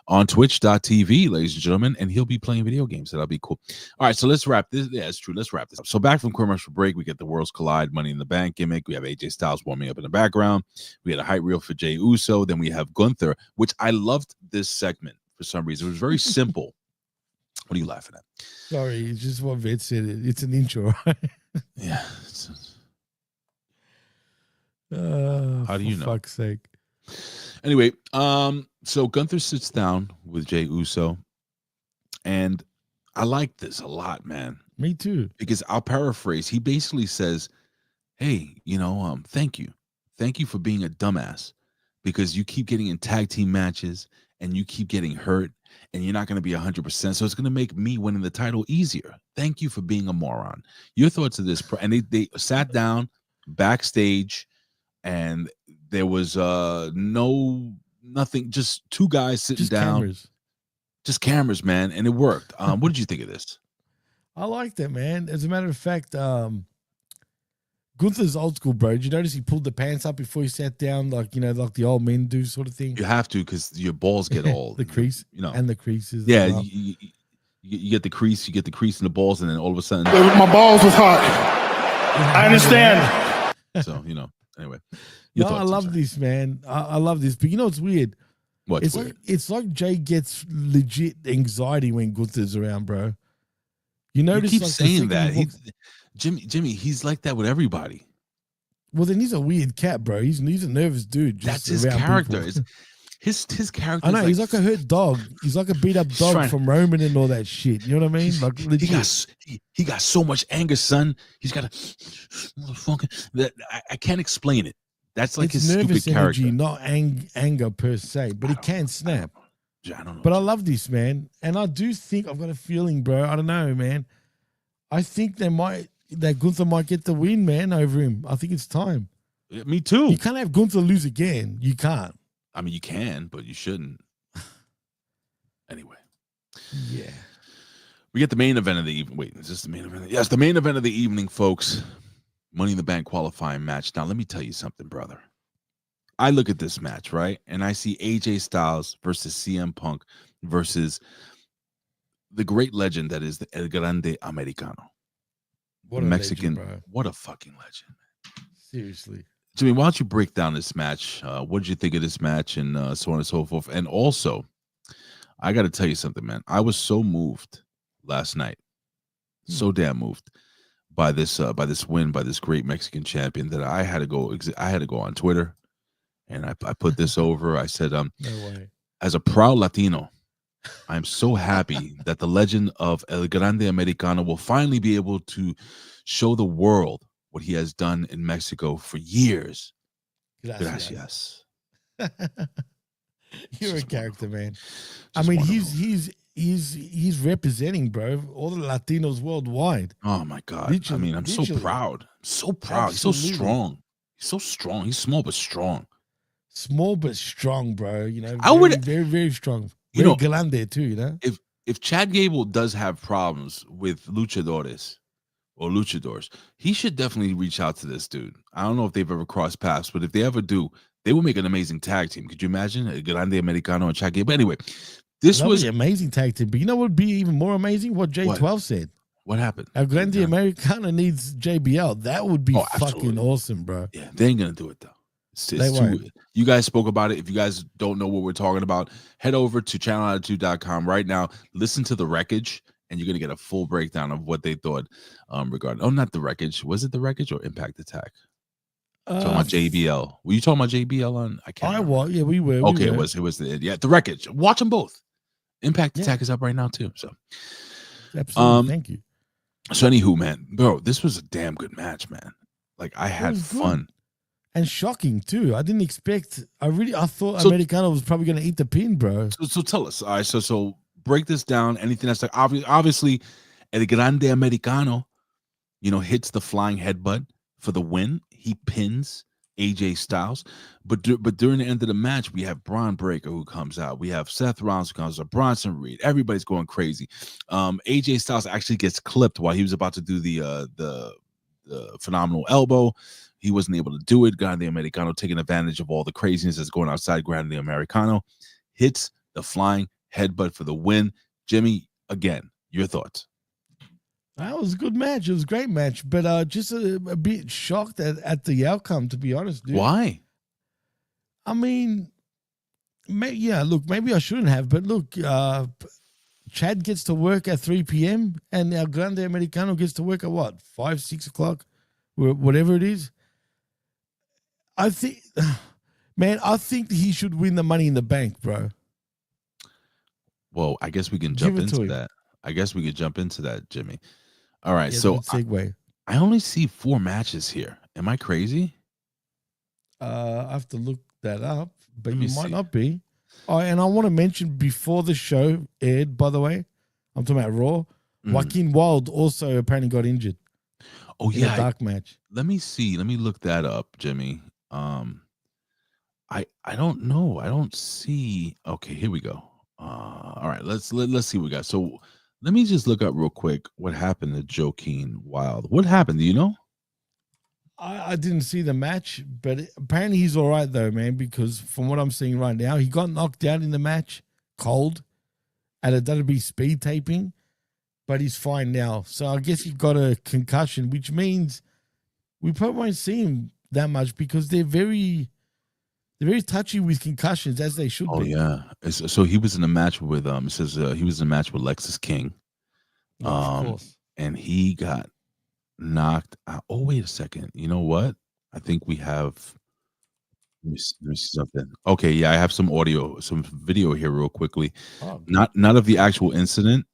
on twitch.tv, ladies and gentlemen, and he'll be playing video games. So that'll be cool. All right, so let's wrap this. Yeah, it's true. Let's wrap this up. So back from commercial break, we get the Worlds Collide Money in the Bank gimmick. We have AJ Styles warming up in the background. We had a hype reel for Jey Uso. Then we have Gunther, which I loved this segment for some reason. It was very simple. What are you laughing at? Sorry, it's just what Vet said. It's an intro, right? Yeah. How do you know? For fuck's sake. Anyway, so Gunther sits down with Jey Uso, and I like this a lot, man. Me too. Because I'll paraphrase. He basically says, "Hey, thank you for being a dumbass, because you keep getting in tag team matches and you keep getting hurt, and you're not going to be 100%. So it's going to make me winning the title easier. Thank you for being a moron." Your thoughts of this? And they sat down backstage, and there was nothing, just two guys sitting down, cameras. Just cameras, man, and it worked. What did you think of this? I like that, man. As a matter of fact, Gunther's old school, bro. Did you notice he pulled the pants up before he sat down, like like the old men do, sort of thing? You have to, because your balls get all the crease, and the creases. Yeah, as well. you get the crease, in the balls, and then all of a sudden, My balls was hot. I understand. So anyway. No, I love this, man. I love this, but it's weird. What's weird? It's like Jay gets legit anxiety when Gunther's around, bro. You notice? You keep like saying that. Jimmy, he's like that with everybody. Well, then he's a weird cat, bro. He's a nervous dude. That's his character. His character. I know. He's like a hurt dog. He's like a beat up dog from Roman and all that shit. You know what I mean? Like legit. He got so much anger, son. He's got that I can't explain it. That's like it's his nervous stupid energy, character. not anger per se, but he can snap. I don't know. But I love this, man, and I do think I've got a feeling, bro. I don't know, man. I think that Gunther might get the win, man, over him. I think it's time. Me too. You can't have Gunther lose again. You can't. I mean, you can, but you shouldn't. Anyway. Yeah. We get the main event of the evening. Wait, is this the main event? Yes, the main event of the evening, folks. Money in the Bank qualifying match. Now, let me tell you something, brother. I look at this match, right? And I see AJ Styles versus CM Punk versus the great legend that is the El Grande Americano. What the a Mexican. legend, bro. What a fucking legend. Seriously. Jimmy, why don't you break down this match? What did you think of this match and so on and so forth? And also, I got to tell you something, man. I was so moved last night. So damn moved by this win by this great Mexican champion that I had to go on Twitter and I put this over. I said, No way. as a proud Latino, I'm so happy that the legend of El Grande Americano will finally be able to show the world what he has done in Mexico for years. Gracias. You're a character, man. I Just mean, wonderful. he's representing, bro, all the Latinos worldwide. Oh my God. Literally, I mean, I'm so literally. proud. So proud. Absolutely. He's so strong. He's so strong. He's small but strong. Small but strong, bro. You know, I would- very, very strong. You Very know, grande too, you know? If Chad Gable does have problems with luchadores or luchadors, he should definitely reach out to this dude. I don't know if they've ever crossed paths, but if they ever do, they will make an amazing tag team. Could you imagine a Grande Americano and Chad Gable? But anyway, this That was would be amazing tag team. But you know what would be even more amazing? What J12 said. what happened. El Grande Yeah. Americano needs JBL. That would be fucking absolutely. awesome, bro. Yeah, they ain't gonna do it though. They won't. You guys spoke about it. If you guys don't know what we're talking about, head over to channelattitude.com right now. Listen to the wreckage, and you're gonna get a full breakdown of what they thought regarding. Oh, not the wreckage. Was it the wreckage or Impact Attack? Talking about JBL. Were you talking about JBL on? I can't. Remember. was. Yeah, we were. Okay, we were. it was the wreckage. Watch them both. Impact Attack is up right now too. So Absolutely. Thank you. So anywho, man, bro, this was a damn good match, man. Like I had was good. fun. And shocking too. I didn't expect. I thought So- Americano was probably going to eat the pin, bro. So tell us. All right. So break this down. Anything that's like obviously El Grande Americano, hits the flying headbutt for the win. He pins AJ Styles. But during the end of the match, we have Braun Breaker who comes out. We have Seth Rollins who comes out. Bronson Reed. Everybody's going crazy. AJ Styles actually gets clipped while he was about to do the phenomenal elbow. He wasn't able to do it. Grande Americano taking advantage of all the craziness that's going outside. Grande Americano hits the flying headbutt for the win. Jimmy, again, your thoughts? That was a good match. It was a great match, but just a bit shocked at the outcome, to be honest, dude. Why? I mean, look, maybe I shouldn't have, but look, Chad gets to work at 3 p.m. and our Grande Americano gets to work at what, 5, 6 o'clock, whatever it is. I think he should win the Money in the Bank, bro. Well, I guess we can Give jump it to into him. that. I guess we could jump into that, Jimmy. All right, Yeah, so good segue. I only see 4 matches here. Am I crazy? I have to look that up, but Let me you might see. not be. Oh, and I want to mention before the show aired, by the way, I'm talking about Raw. Joaquin Wilde also apparently got injured. Oh in yeah, a dark match. let me see. Let me look that up, Jimmy. I don't know. I don't see. Okay, here we go. All right, let's see what we got. So let me just look up real quick what happened to Joaquin Wilde. What happened? Do you know? I didn't see the match, but apparently he's all right though, man, because from what I'm seeing right now, he got knocked out in the match cold at a WWE speed taping, but he's fine now. So I guess he got a concussion, which means we probably won't see him that much because they're very touchy with concussions, as they should Oh be. yeah. So he was in a match with it says he was in a match with Lexus King. Of course. And he got knocked out. Oh, wait a second. You know what? I think we have. Let me see something. Okay, yeah, I have some video here real quickly. Oh, Not of the actual incident,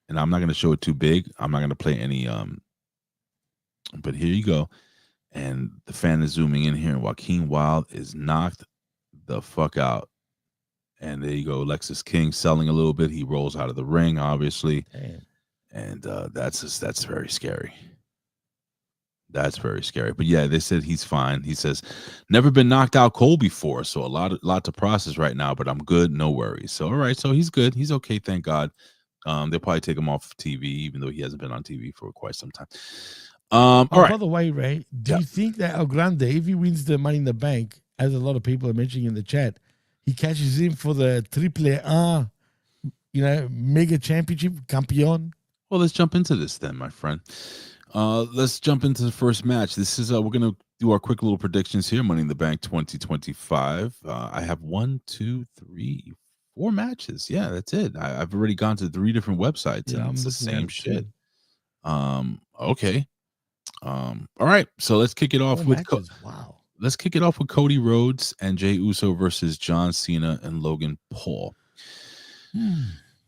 and I'm not going to show it too big. I'm not going to play any. But here you go, and the fan is zooming in here, and Joaquin Wilde is knocked the fuck out. And there you go, Lexus King selling a little bit. He rolls out of the ring, obviously. damn. And that's very scary. That's very scary. But yeah, they said he's fine. He says, never been knocked out cold before. So a lot to process right now, but I'm good. No worries. So, all right. So he's good. He's okay. Thank God. They'll probably take him off TV, even though he hasn't been on TV for quite some time. All By right. the way, Ray, do you think that El Grande, if he wins the Money in the Bank, as a lot of people are mentioning in the chat, he cashes in for the Triple A, mega championship, campeon? Well, let's jump into this then, my friend. Let's jump into the first match. This is we're gonna do our quick little predictions here. Money in the Bank 2025. I have 1, 2, 3, 4 matches. Yeah, that's it. I've already gone to 3 different websites, Yeah, and I'm it's the looking at same it shit. too. Okay. All right. So let's kick it off 4 with matches. Wow. let's kick it off with Cody Rhodes and Jey Uso versus John Cena and Logan Paul.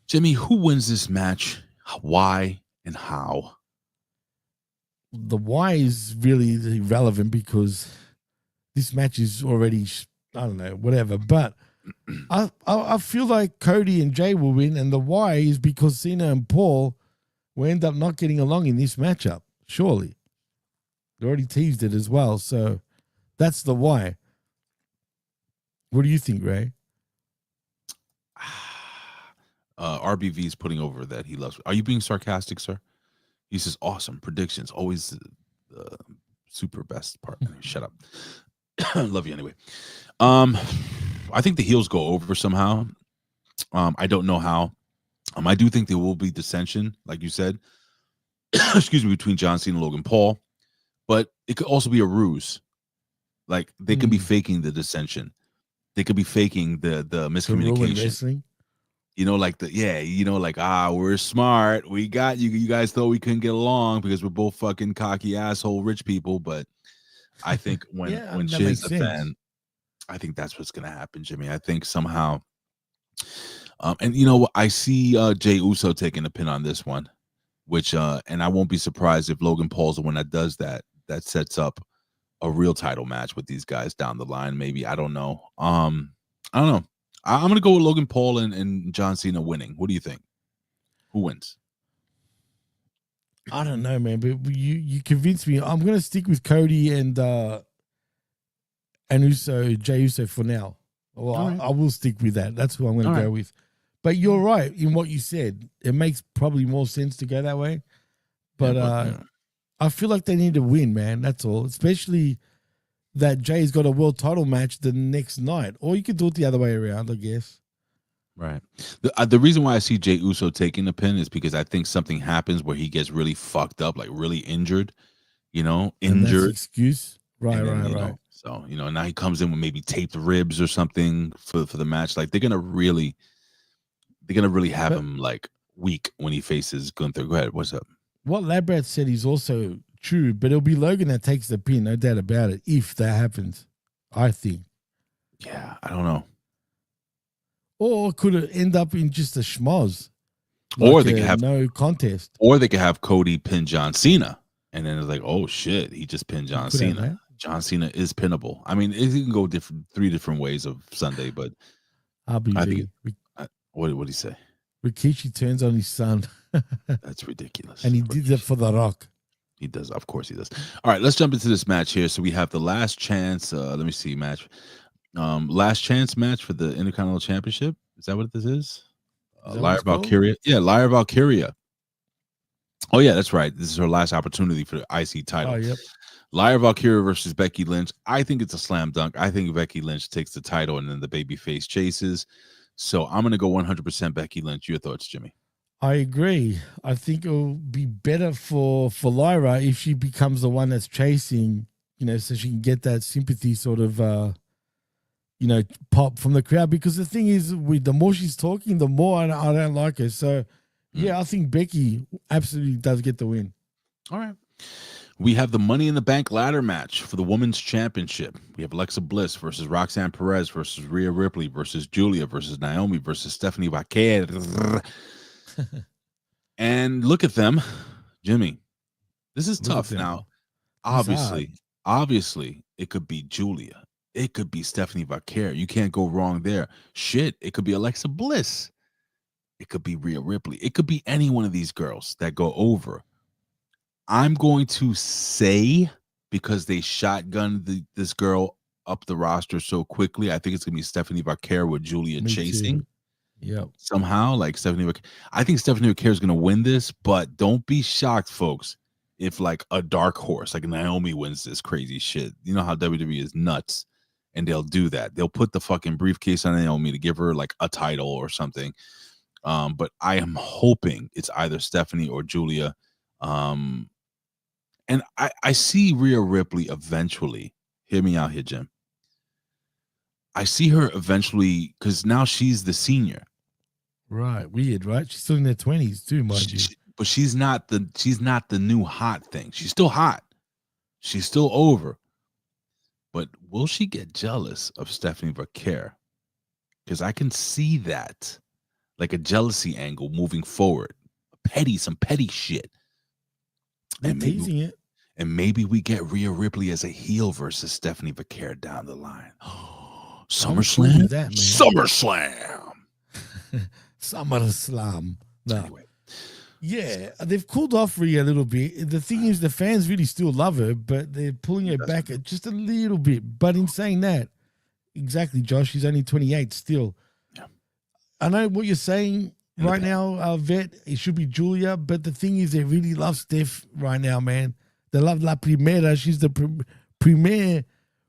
Jimmy, who wins this match? Why and how? The why is really irrelevant because this match is already, I don't know, whatever. But I feel like Cody and Jay will win, and the why is because Cena and Paul will end up not getting along in this matchup. Surely, they already teased it as well, so that's the why. What do you think, Ray? RBV is putting over that he loves. Are you being sarcastic, sir? He says, awesome predictions. Always the super best part. Shut up. Love you anyway. I think the heels go over somehow. I don't know how. I do think there will be dissension, like you said, excuse me, between John Cena and Logan Paul, but it could also be a ruse. Like they could be faking the dissension. They could be faking the miscommunication. Wrestling? We're smart. We got you. You guys thought we couldn't get along because we're both fucking cocky asshole rich people. But I think when Shay's a fan, I think that's what's gonna happen, Jimmy. I think somehow, and you know what? I see Jey Uso taking a pin on this one, which and I won't be surprised if Logan Paul's the one that does that. That sets up a real title match with these guys down the line. Maybe I don't know. I don't know. I'm gonna go with Logan Paul and John Cena winning. What do you think? Who wins? I don't know, man, but you convinced me. I'm gonna stick with Cody and Jey Uso for now. Well, right. I will stick with that. That's who I'm gonna go with. But you're right in what you said. It makes probably more sense to go that way. But, I feel like they need to win, man. That's all. Especially that Jay's got a world title match the next night. Or you could do it the other way around, I guess. Right. The reason why I see Jey Uso taking the pin is because I think something happens where he gets really fucked up, like really injured. Injured. And that's the excuse. Right. So now he comes in with maybe taped ribs or something for the match. Like they're gonna really have him like weak when he faces Gunther. Go ahead. What's up? What Labrat said is also true, but it'll be Logan that takes the pin, no doubt about it, if that happens, I think. Yeah, I don't know. Or could it end up in just a schmoz? Or they could have no contest. Or they could have Cody pin John Cena. And then it's like, oh shit, he just pinned John Cena. John Cena is pinnable. I mean, it can go 3 different ways of Sunday, but I think what did he say? Rikishi turns on his son. That's ridiculous. And he did that for The Rock. He does. Of course he does. All right, let's jump into this match here. So we have the last chance. Let me see, match. Last chance match for the Intercontinental Championship. Is that what this is? Lyra Valkyria. Yeah, Lyra Valkyria. Oh, yeah, that's right. This is her last opportunity for the IC title. Oh, yep. Lyra Valkyria versus Becky Lynch. I think it's a slam dunk. I think Becky Lynch takes the title and then the babyface chases. So I'm going to go 100% Becky Lynch. Your thoughts, Jimmy? I agree. I think it'll be better for Lyra if she becomes the one that's chasing, so she can get that sympathy sort of, pop from the crowd. Because the thing is, the more she's talking, the more I don't like her. So, yeah, I think Becky absolutely does get the win. All right. We have the Money in the Bank ladder match for the Women's Championship. We have Alexa Bliss versus Roxanne Perez versus Rhea Ripley versus Julia versus Naomi versus Stephanie Vaquer. And look at them, Jimmy. This is tough now. Obviously, it could be Julia. It could be Stephanie Vaquer. You can't go wrong there. Shit, it could be Alexa Bliss. It could be Rhea Ripley. It could be any one of these girls that go over. I'm going to say, because they shotgunned this girl up the roster so quickly, I think it's going to be Stephanie Vaquer with Julia chasing. Yeah. Somehow, like Stephanie Vaquer. I think Stephanie Vaquer is going to win this, but don't be shocked, folks, if like a dark horse, like Naomi wins this crazy shit. You know how WWE is nuts, and they'll do that. They'll put the fucking briefcase on Naomi to give her like a title or something. But I am hoping it's either Stephanie or Julia. And I see Rhea Ripley eventually. Hear me out here, Jim. I see her eventually because now she's the senior. Right. Weird, right? She's still in their 20s too, mind you. But she's not the new hot thing. She's still hot. She's still over. But will she get jealous of Stephanie Vaquer? Because I can see that, like a jealousy angle moving forward. Some petty shit. And teasing it. And maybe we get Rhea Ripley as a heel versus Stephanie Vaquer down the line. SummerSlam? That, man. SummerSlam. SummerSlam. No. Anyway. Yeah, they've cooled off Rhea a little bit. The thing is, the fans really still love her, but they're pulling her back just a little bit. But in saying that, exactly, Josh, she's only 28 still. Yeah. I know what you're saying right now, Vet. It should be Julia, but the thing is, they really love Steph right now, man. They love La Primera. She's the premier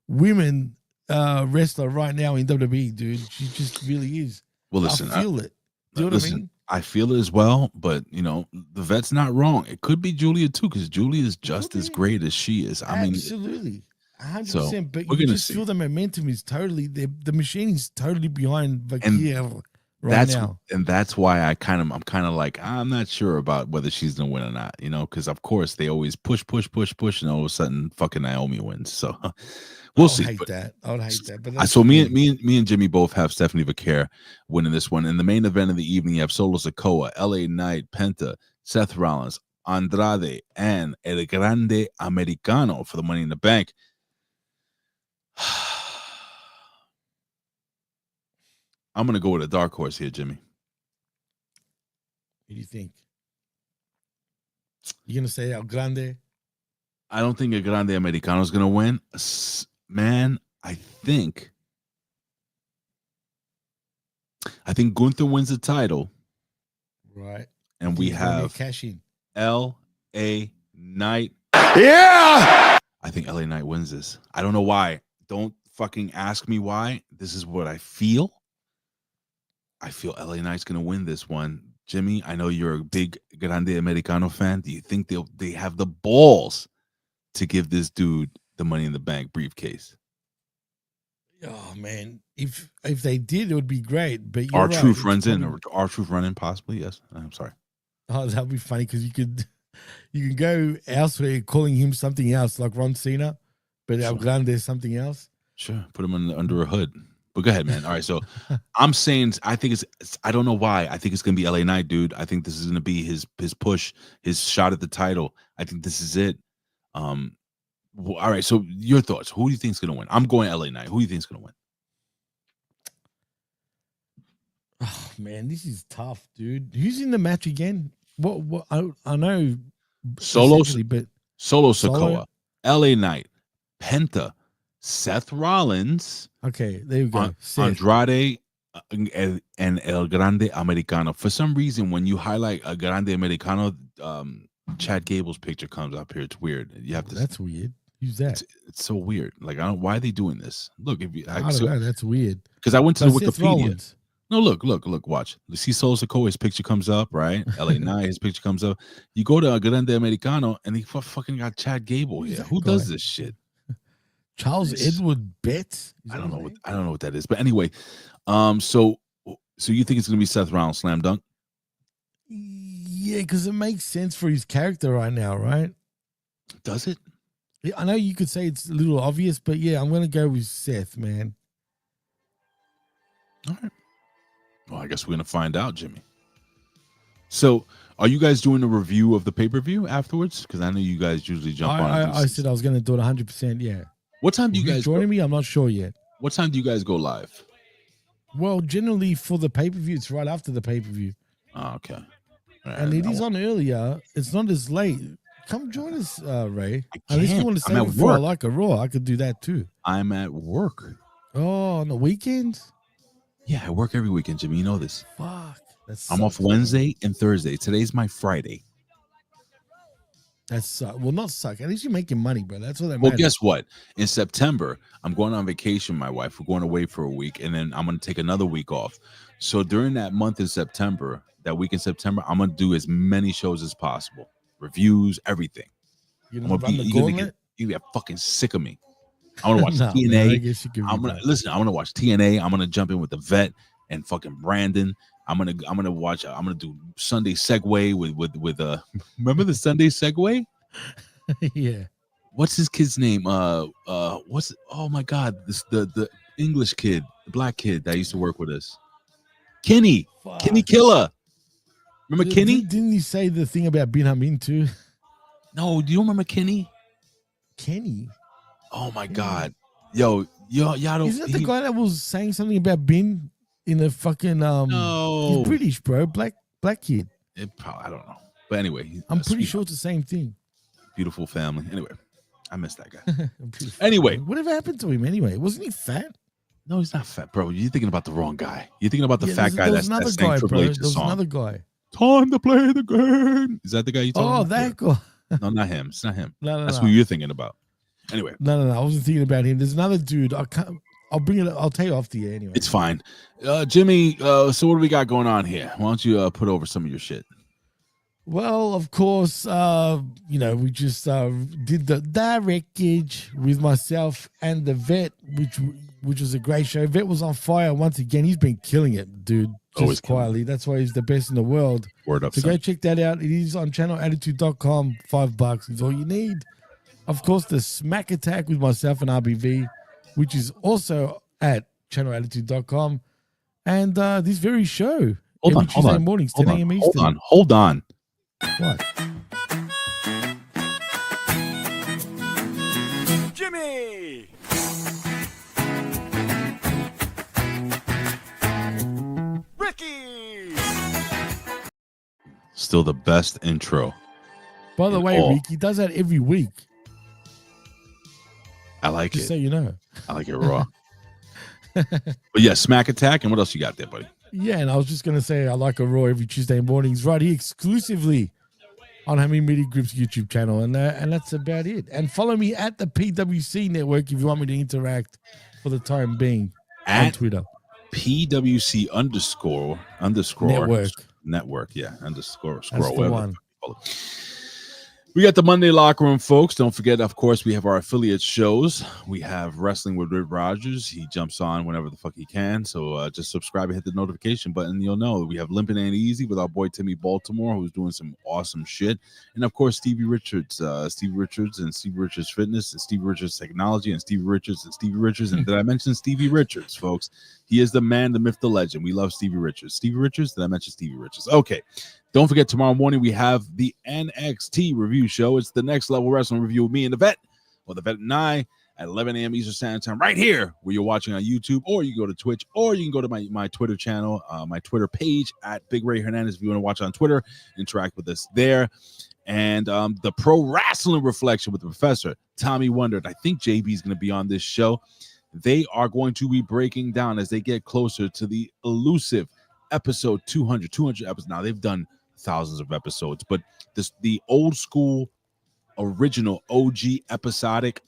women wrestler right now in WWE, dude. She just really is. Well, listen, I feel it. Do you know what I mean? I feel it as well, but you know, the vet's not wrong. It could be Julia too, because Julia is just as great as she is. I mean, absolutely, 100%. So, but we're you gonna just see. feel the momentum is totally the machine is totally behind Vaquer right now. And that's why I'm kind of like, I'm not sure about whether she's gonna win or not, you know, because of course they always push, and all of a sudden fucking Naomi wins. So we'll see. I would hate that. But so me and Jimmy both have Stephanie Vaquer winning this one. In the main event of the evening, you have Solo Sikoa, LA Knight, Penta, Seth Rollins, Andrade, and El Grande Americano for the Money in the Bank. I'm going to go with a dark horse here, Jimmy. What do you think? You're going to say El Grande? I don't think El Grande Americano is going to win. Man, I think Gunther wins the title. Right. And we have cash in. L.A. Knight. Yeah! I think L.A. Knight wins this. I don't know why. Don't fucking ask me why. This is what I feel. I feel L.A. Knight's going to win this one. Jimmy, I know you're a big Grande Americano fan. Do you think they have the balls to give this dude the Money in the Bank briefcase? Oh man, if they did, it would be great. But R-Truth runs in, or R-Truth run in possibly. Yes, I'm sorry. Oh, that'd be funny because you could go elsewhere calling him something else like Ron Cena, but El Grande is something else. Sure, put him under a hood. But go ahead, man. All right, so I'm saying I think it's I don't know why. I think it's gonna be LA Knight, dude. I think this is gonna be his push, his shot at the title. I think this is it. Well, all right, so your thoughts. Who do you think is going to win? I'm going LA Knight. Who do you think is going to win? Oh, man, this is tough, dude. Who's in the match again? What I know Solo Solo? Sikoa, LA Knight, Penta, Seth Rollins. Okay, there you go. Andrade and El Grande Americano. For some reason, when you highlight a Grande Americano, Chad Gable's picture comes up here. It's weird. You have to. That's weird. Who's that? It's so weird. Like, I don't. Why are they doing this? Look, if you, I don't know. That's weird. Because I went to the Wikipedia. Rollins. No, look. Watch. You see Solo Sikoa, his picture comes up, right? LA Knight, his picture comes up. You go to Grande Americano, and he fucking got Chad Gable here. Who does this shit? Charles Edward Betts. I don't know what that is. But anyway, so you think it's gonna be Seth Rollins slam dunk? Yeah, because it makes sense for his character right now, right? Does it? Yeah, I know you could say it's a little obvious, but yeah, I'm gonna go with Seth, man. All right. Well, I guess we're gonna find out, Jimmy. So, are you guys doing a review of the pay-per-view afterwards? Because I know you guys usually jump on. I said I was gonna do it 100%. Yeah. What time do you guys joining me? I'm not sure yet. What time do you guys go live? Well, generally for the pay-per-view, it's right after the pay-per-view. Oh, okay. Right, and it is on earlier. It's not as late. Come join us, Ray. Unless you want to stay before I like a Raw, I could do that too. I'm at work. Oh, on the weekends? Yeah, I work every weekend, Jimmy. You know this. Fuck. I'm off Wednesday and Thursday. Today's my Friday. That's well, not suck. At least you're making money, bro. That's what that Well, matters. guess what? In September, I'm going on vacation. My wife, we're going away for a week, and then I'm going to take another week off. So during that month in September, that week in September, I'm going to do as many shows as possible, reviews, everything. You're I'm gonna gonna run be the you're gonna gauntlet. you get fucking sick of me. I'm gonna watch Nah, man, I TNA. guess you could be I'm gonna done. listen. I'm gonna watch TNA. I'm gonna jump in with the vet and fucking Brandon. I'm gonna watch. I'm gonna do Sunday Segway with remember the Sunday Segway? Yeah. What's his kid's name? What's oh my god, this the English kid, the black kid that used to work with us. Kenny Fuck. Killer. Remember Kenny? Didn't he say the thing about Bin Hamin too? No, do you remember Kenny? Kenny. Oh my god. Y'all don't Isn't that the guy that was saying something about Bin in a fucking No. he's British, bro. Black kid. I don't know. But anyway, I'm pretty sure it's the same thing. Beautiful family. Anyway, I miss that guy. Beautiful. Anyway. Whatever happened to him anyway? Wasn't he fat? No, he's not fat, bro. You're thinking about the wrong guy. You're thinking about the fat guy there that's was another sang guy, Triple bro. H's There was song. another guy. Time to play the game. Is that the guy you talking Oh, about? that guy. No, not him. It's not him. No, That's no. who you're thinking about. Anyway, No. I wasn't thinking about him. There's another dude. I'll bring it. I'll tell you off the air anyway. it's fine. Jimmy, so what do we got going on here? Why don't you put over some of your shit? Well, of course, we just did the directage with myself and the vet, which was a great show. Vet was on fire once again. He's been killing it, dude. Always Just quietly. That's why he's the best in the world. Word up, So son. go check that out. It is on channelattitude.com. $5 is all you need. Of course, the Smack Attack with myself and RBV, which is also at channelattitude.com. And this very show. Every Tuesday mornings, 10 a.m. Eastern. Hold on. What? Jimmy! Ricky! Still the best intro. By the In way, all. Rick, he does that every week. I like Just it. so you know. I like it raw. But yeah, Smack Attack. And what else you got there, buddy? Yeah, and I was just going to say I like a Raw every Tuesday mornings right here exclusively on Hamin Media Group's YouTube channel. And that's about it. And follow me at the PWC Network if you want me to interact for the time being on At Twitter. PWC underscore network. Yeah, underscore That's scroll. the whatever one. the fuck you call it. We got the Monday Locker Room, folks. Don't forget, of course, we have our affiliate shows. We have Wrestling with Rip Rogers. He jumps on whenever the fuck he can. So just subscribe and hit the notification button. You'll know. We have Limpin' Ain't Easy with our boy Timmy Baltimore, who's doing some awesome shit. And, of course, Stevie Richards and Stevie Richards Fitness and Stevie Richards Technology and Stevie Richards. And did I mention Stevie Richards, folks? He is the man, the myth, the legend. We love Stevie Richards. Stevie Richards? Did I mention Stevie Richards? Okay. Don't forget, tomorrow morning we have the NXT review show. It's the Next Level Wrestling review with me and the vet, or the vet and I, at 11 a.m. Eastern Standard Time, right here where you're watching on YouTube, or you can go to Twitch, or you can go to my Twitter channel, my Twitter page at Big Ray Hernandez. If you want to watch on Twitter, interact with us there. And the Pro Wrestling Reflection with the Professor, Tommy Wondered. I think JB is going to be on this show. They are going to be breaking down as they get closer to the elusive episode 200 episodes. Now, they've done thousands of episodes, but the old school original OG episodic,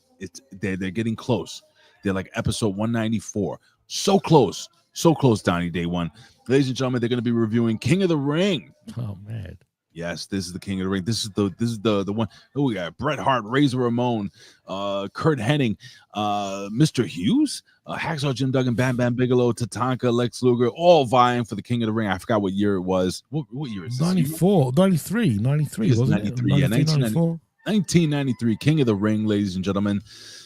they're getting close. They're like episode 194. So close, Donnie Day One. Ladies and gentlemen, they're going to be reviewing King of the Ring. Oh, man. Yes, this is the King of the Ring. This is the one. Oh, we got Bret Hart, Razor Ramon, Kurt Hennig, Mr. Hughes, Hacksaw Jim Duggan, Bam Bam Bigelow, Tatanka, Lex Luger, all vying for the King of the Ring. I forgot what year it was. What year is this? 93, It's wasn't 93, it? yeah, 1994. 1993, King of the Ring, ladies and gentlemen.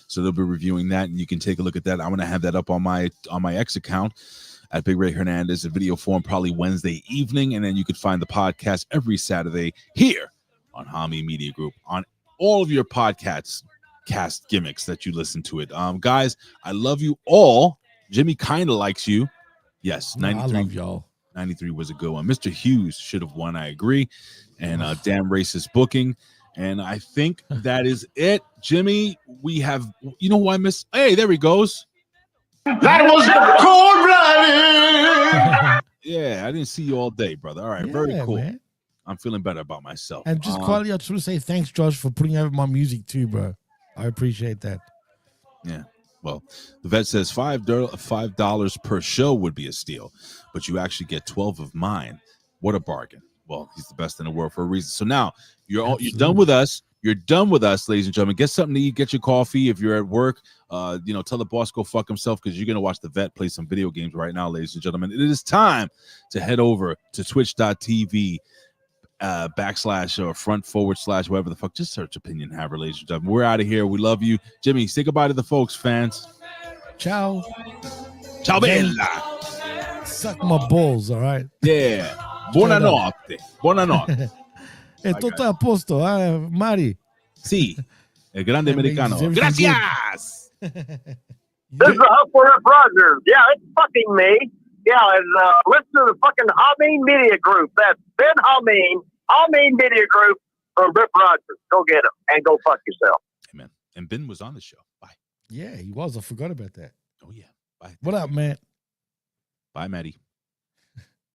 So they'll be reviewing that, and you can take a look at that. I'm going to have that up on my X account at Big Ray Hernandez in video form probably Wednesday evening, and then you can find the podcast every Saturday here on Hamin Media Group on all of your cast gimmicks that you listen to it. Guys, I love you all. Jimmy kind of likes you. Yes, 93. I love y'all. 93 was a good one. Mr. Hughes should have won, I agree. And damn racist booking. And I think that is it. Jimmy, we have, you know who I miss? Hey, there he goes. That was cold-blooded. Yeah, I didn't see you all day, brother. All right, Yeah, very cool. man. I'm feeling better about myself. And just quietly, I just want to say thanks, Josh, for putting over my music too, bro. I appreciate that. Yeah. Well, the vet says $5 per show would be a steal, but you actually get 12 of mine. What a bargain. Well, he's the best in the world for a reason. So now you're done with us. You're done with us, ladies and gentlemen. Get something to eat, get your coffee. If you're at work, tell the boss go fuck himself, because you're going to watch the vet play some video games right now, ladies and gentlemen. It is time to head over to twitch.tv / or front / whatever the fuck. Just search Opinion Haver, ladies and gentlemen. We're out of here. We love you. Jimmy, say goodbye to the folks, fans. Ciao. Ciao, bella. Suck my balls, all right? Yeah. Buonanotte. Buonanotte. È tutto a posto, Mari. Sì. El Grande Americano. Everything's Gracias. This is the Hustler Rip Rogers. Yeah, it's fucking me. Yeah, and listen to the fucking Hamin Media Group. That's Ben Hamin Media Group from Rip Rogers. Go get him and go fuck yourself. Amen. And Ben was on the show. Bye. Yeah, he was. I forgot about that. Oh, yeah. Bye. What up, man? Bye, Maddie.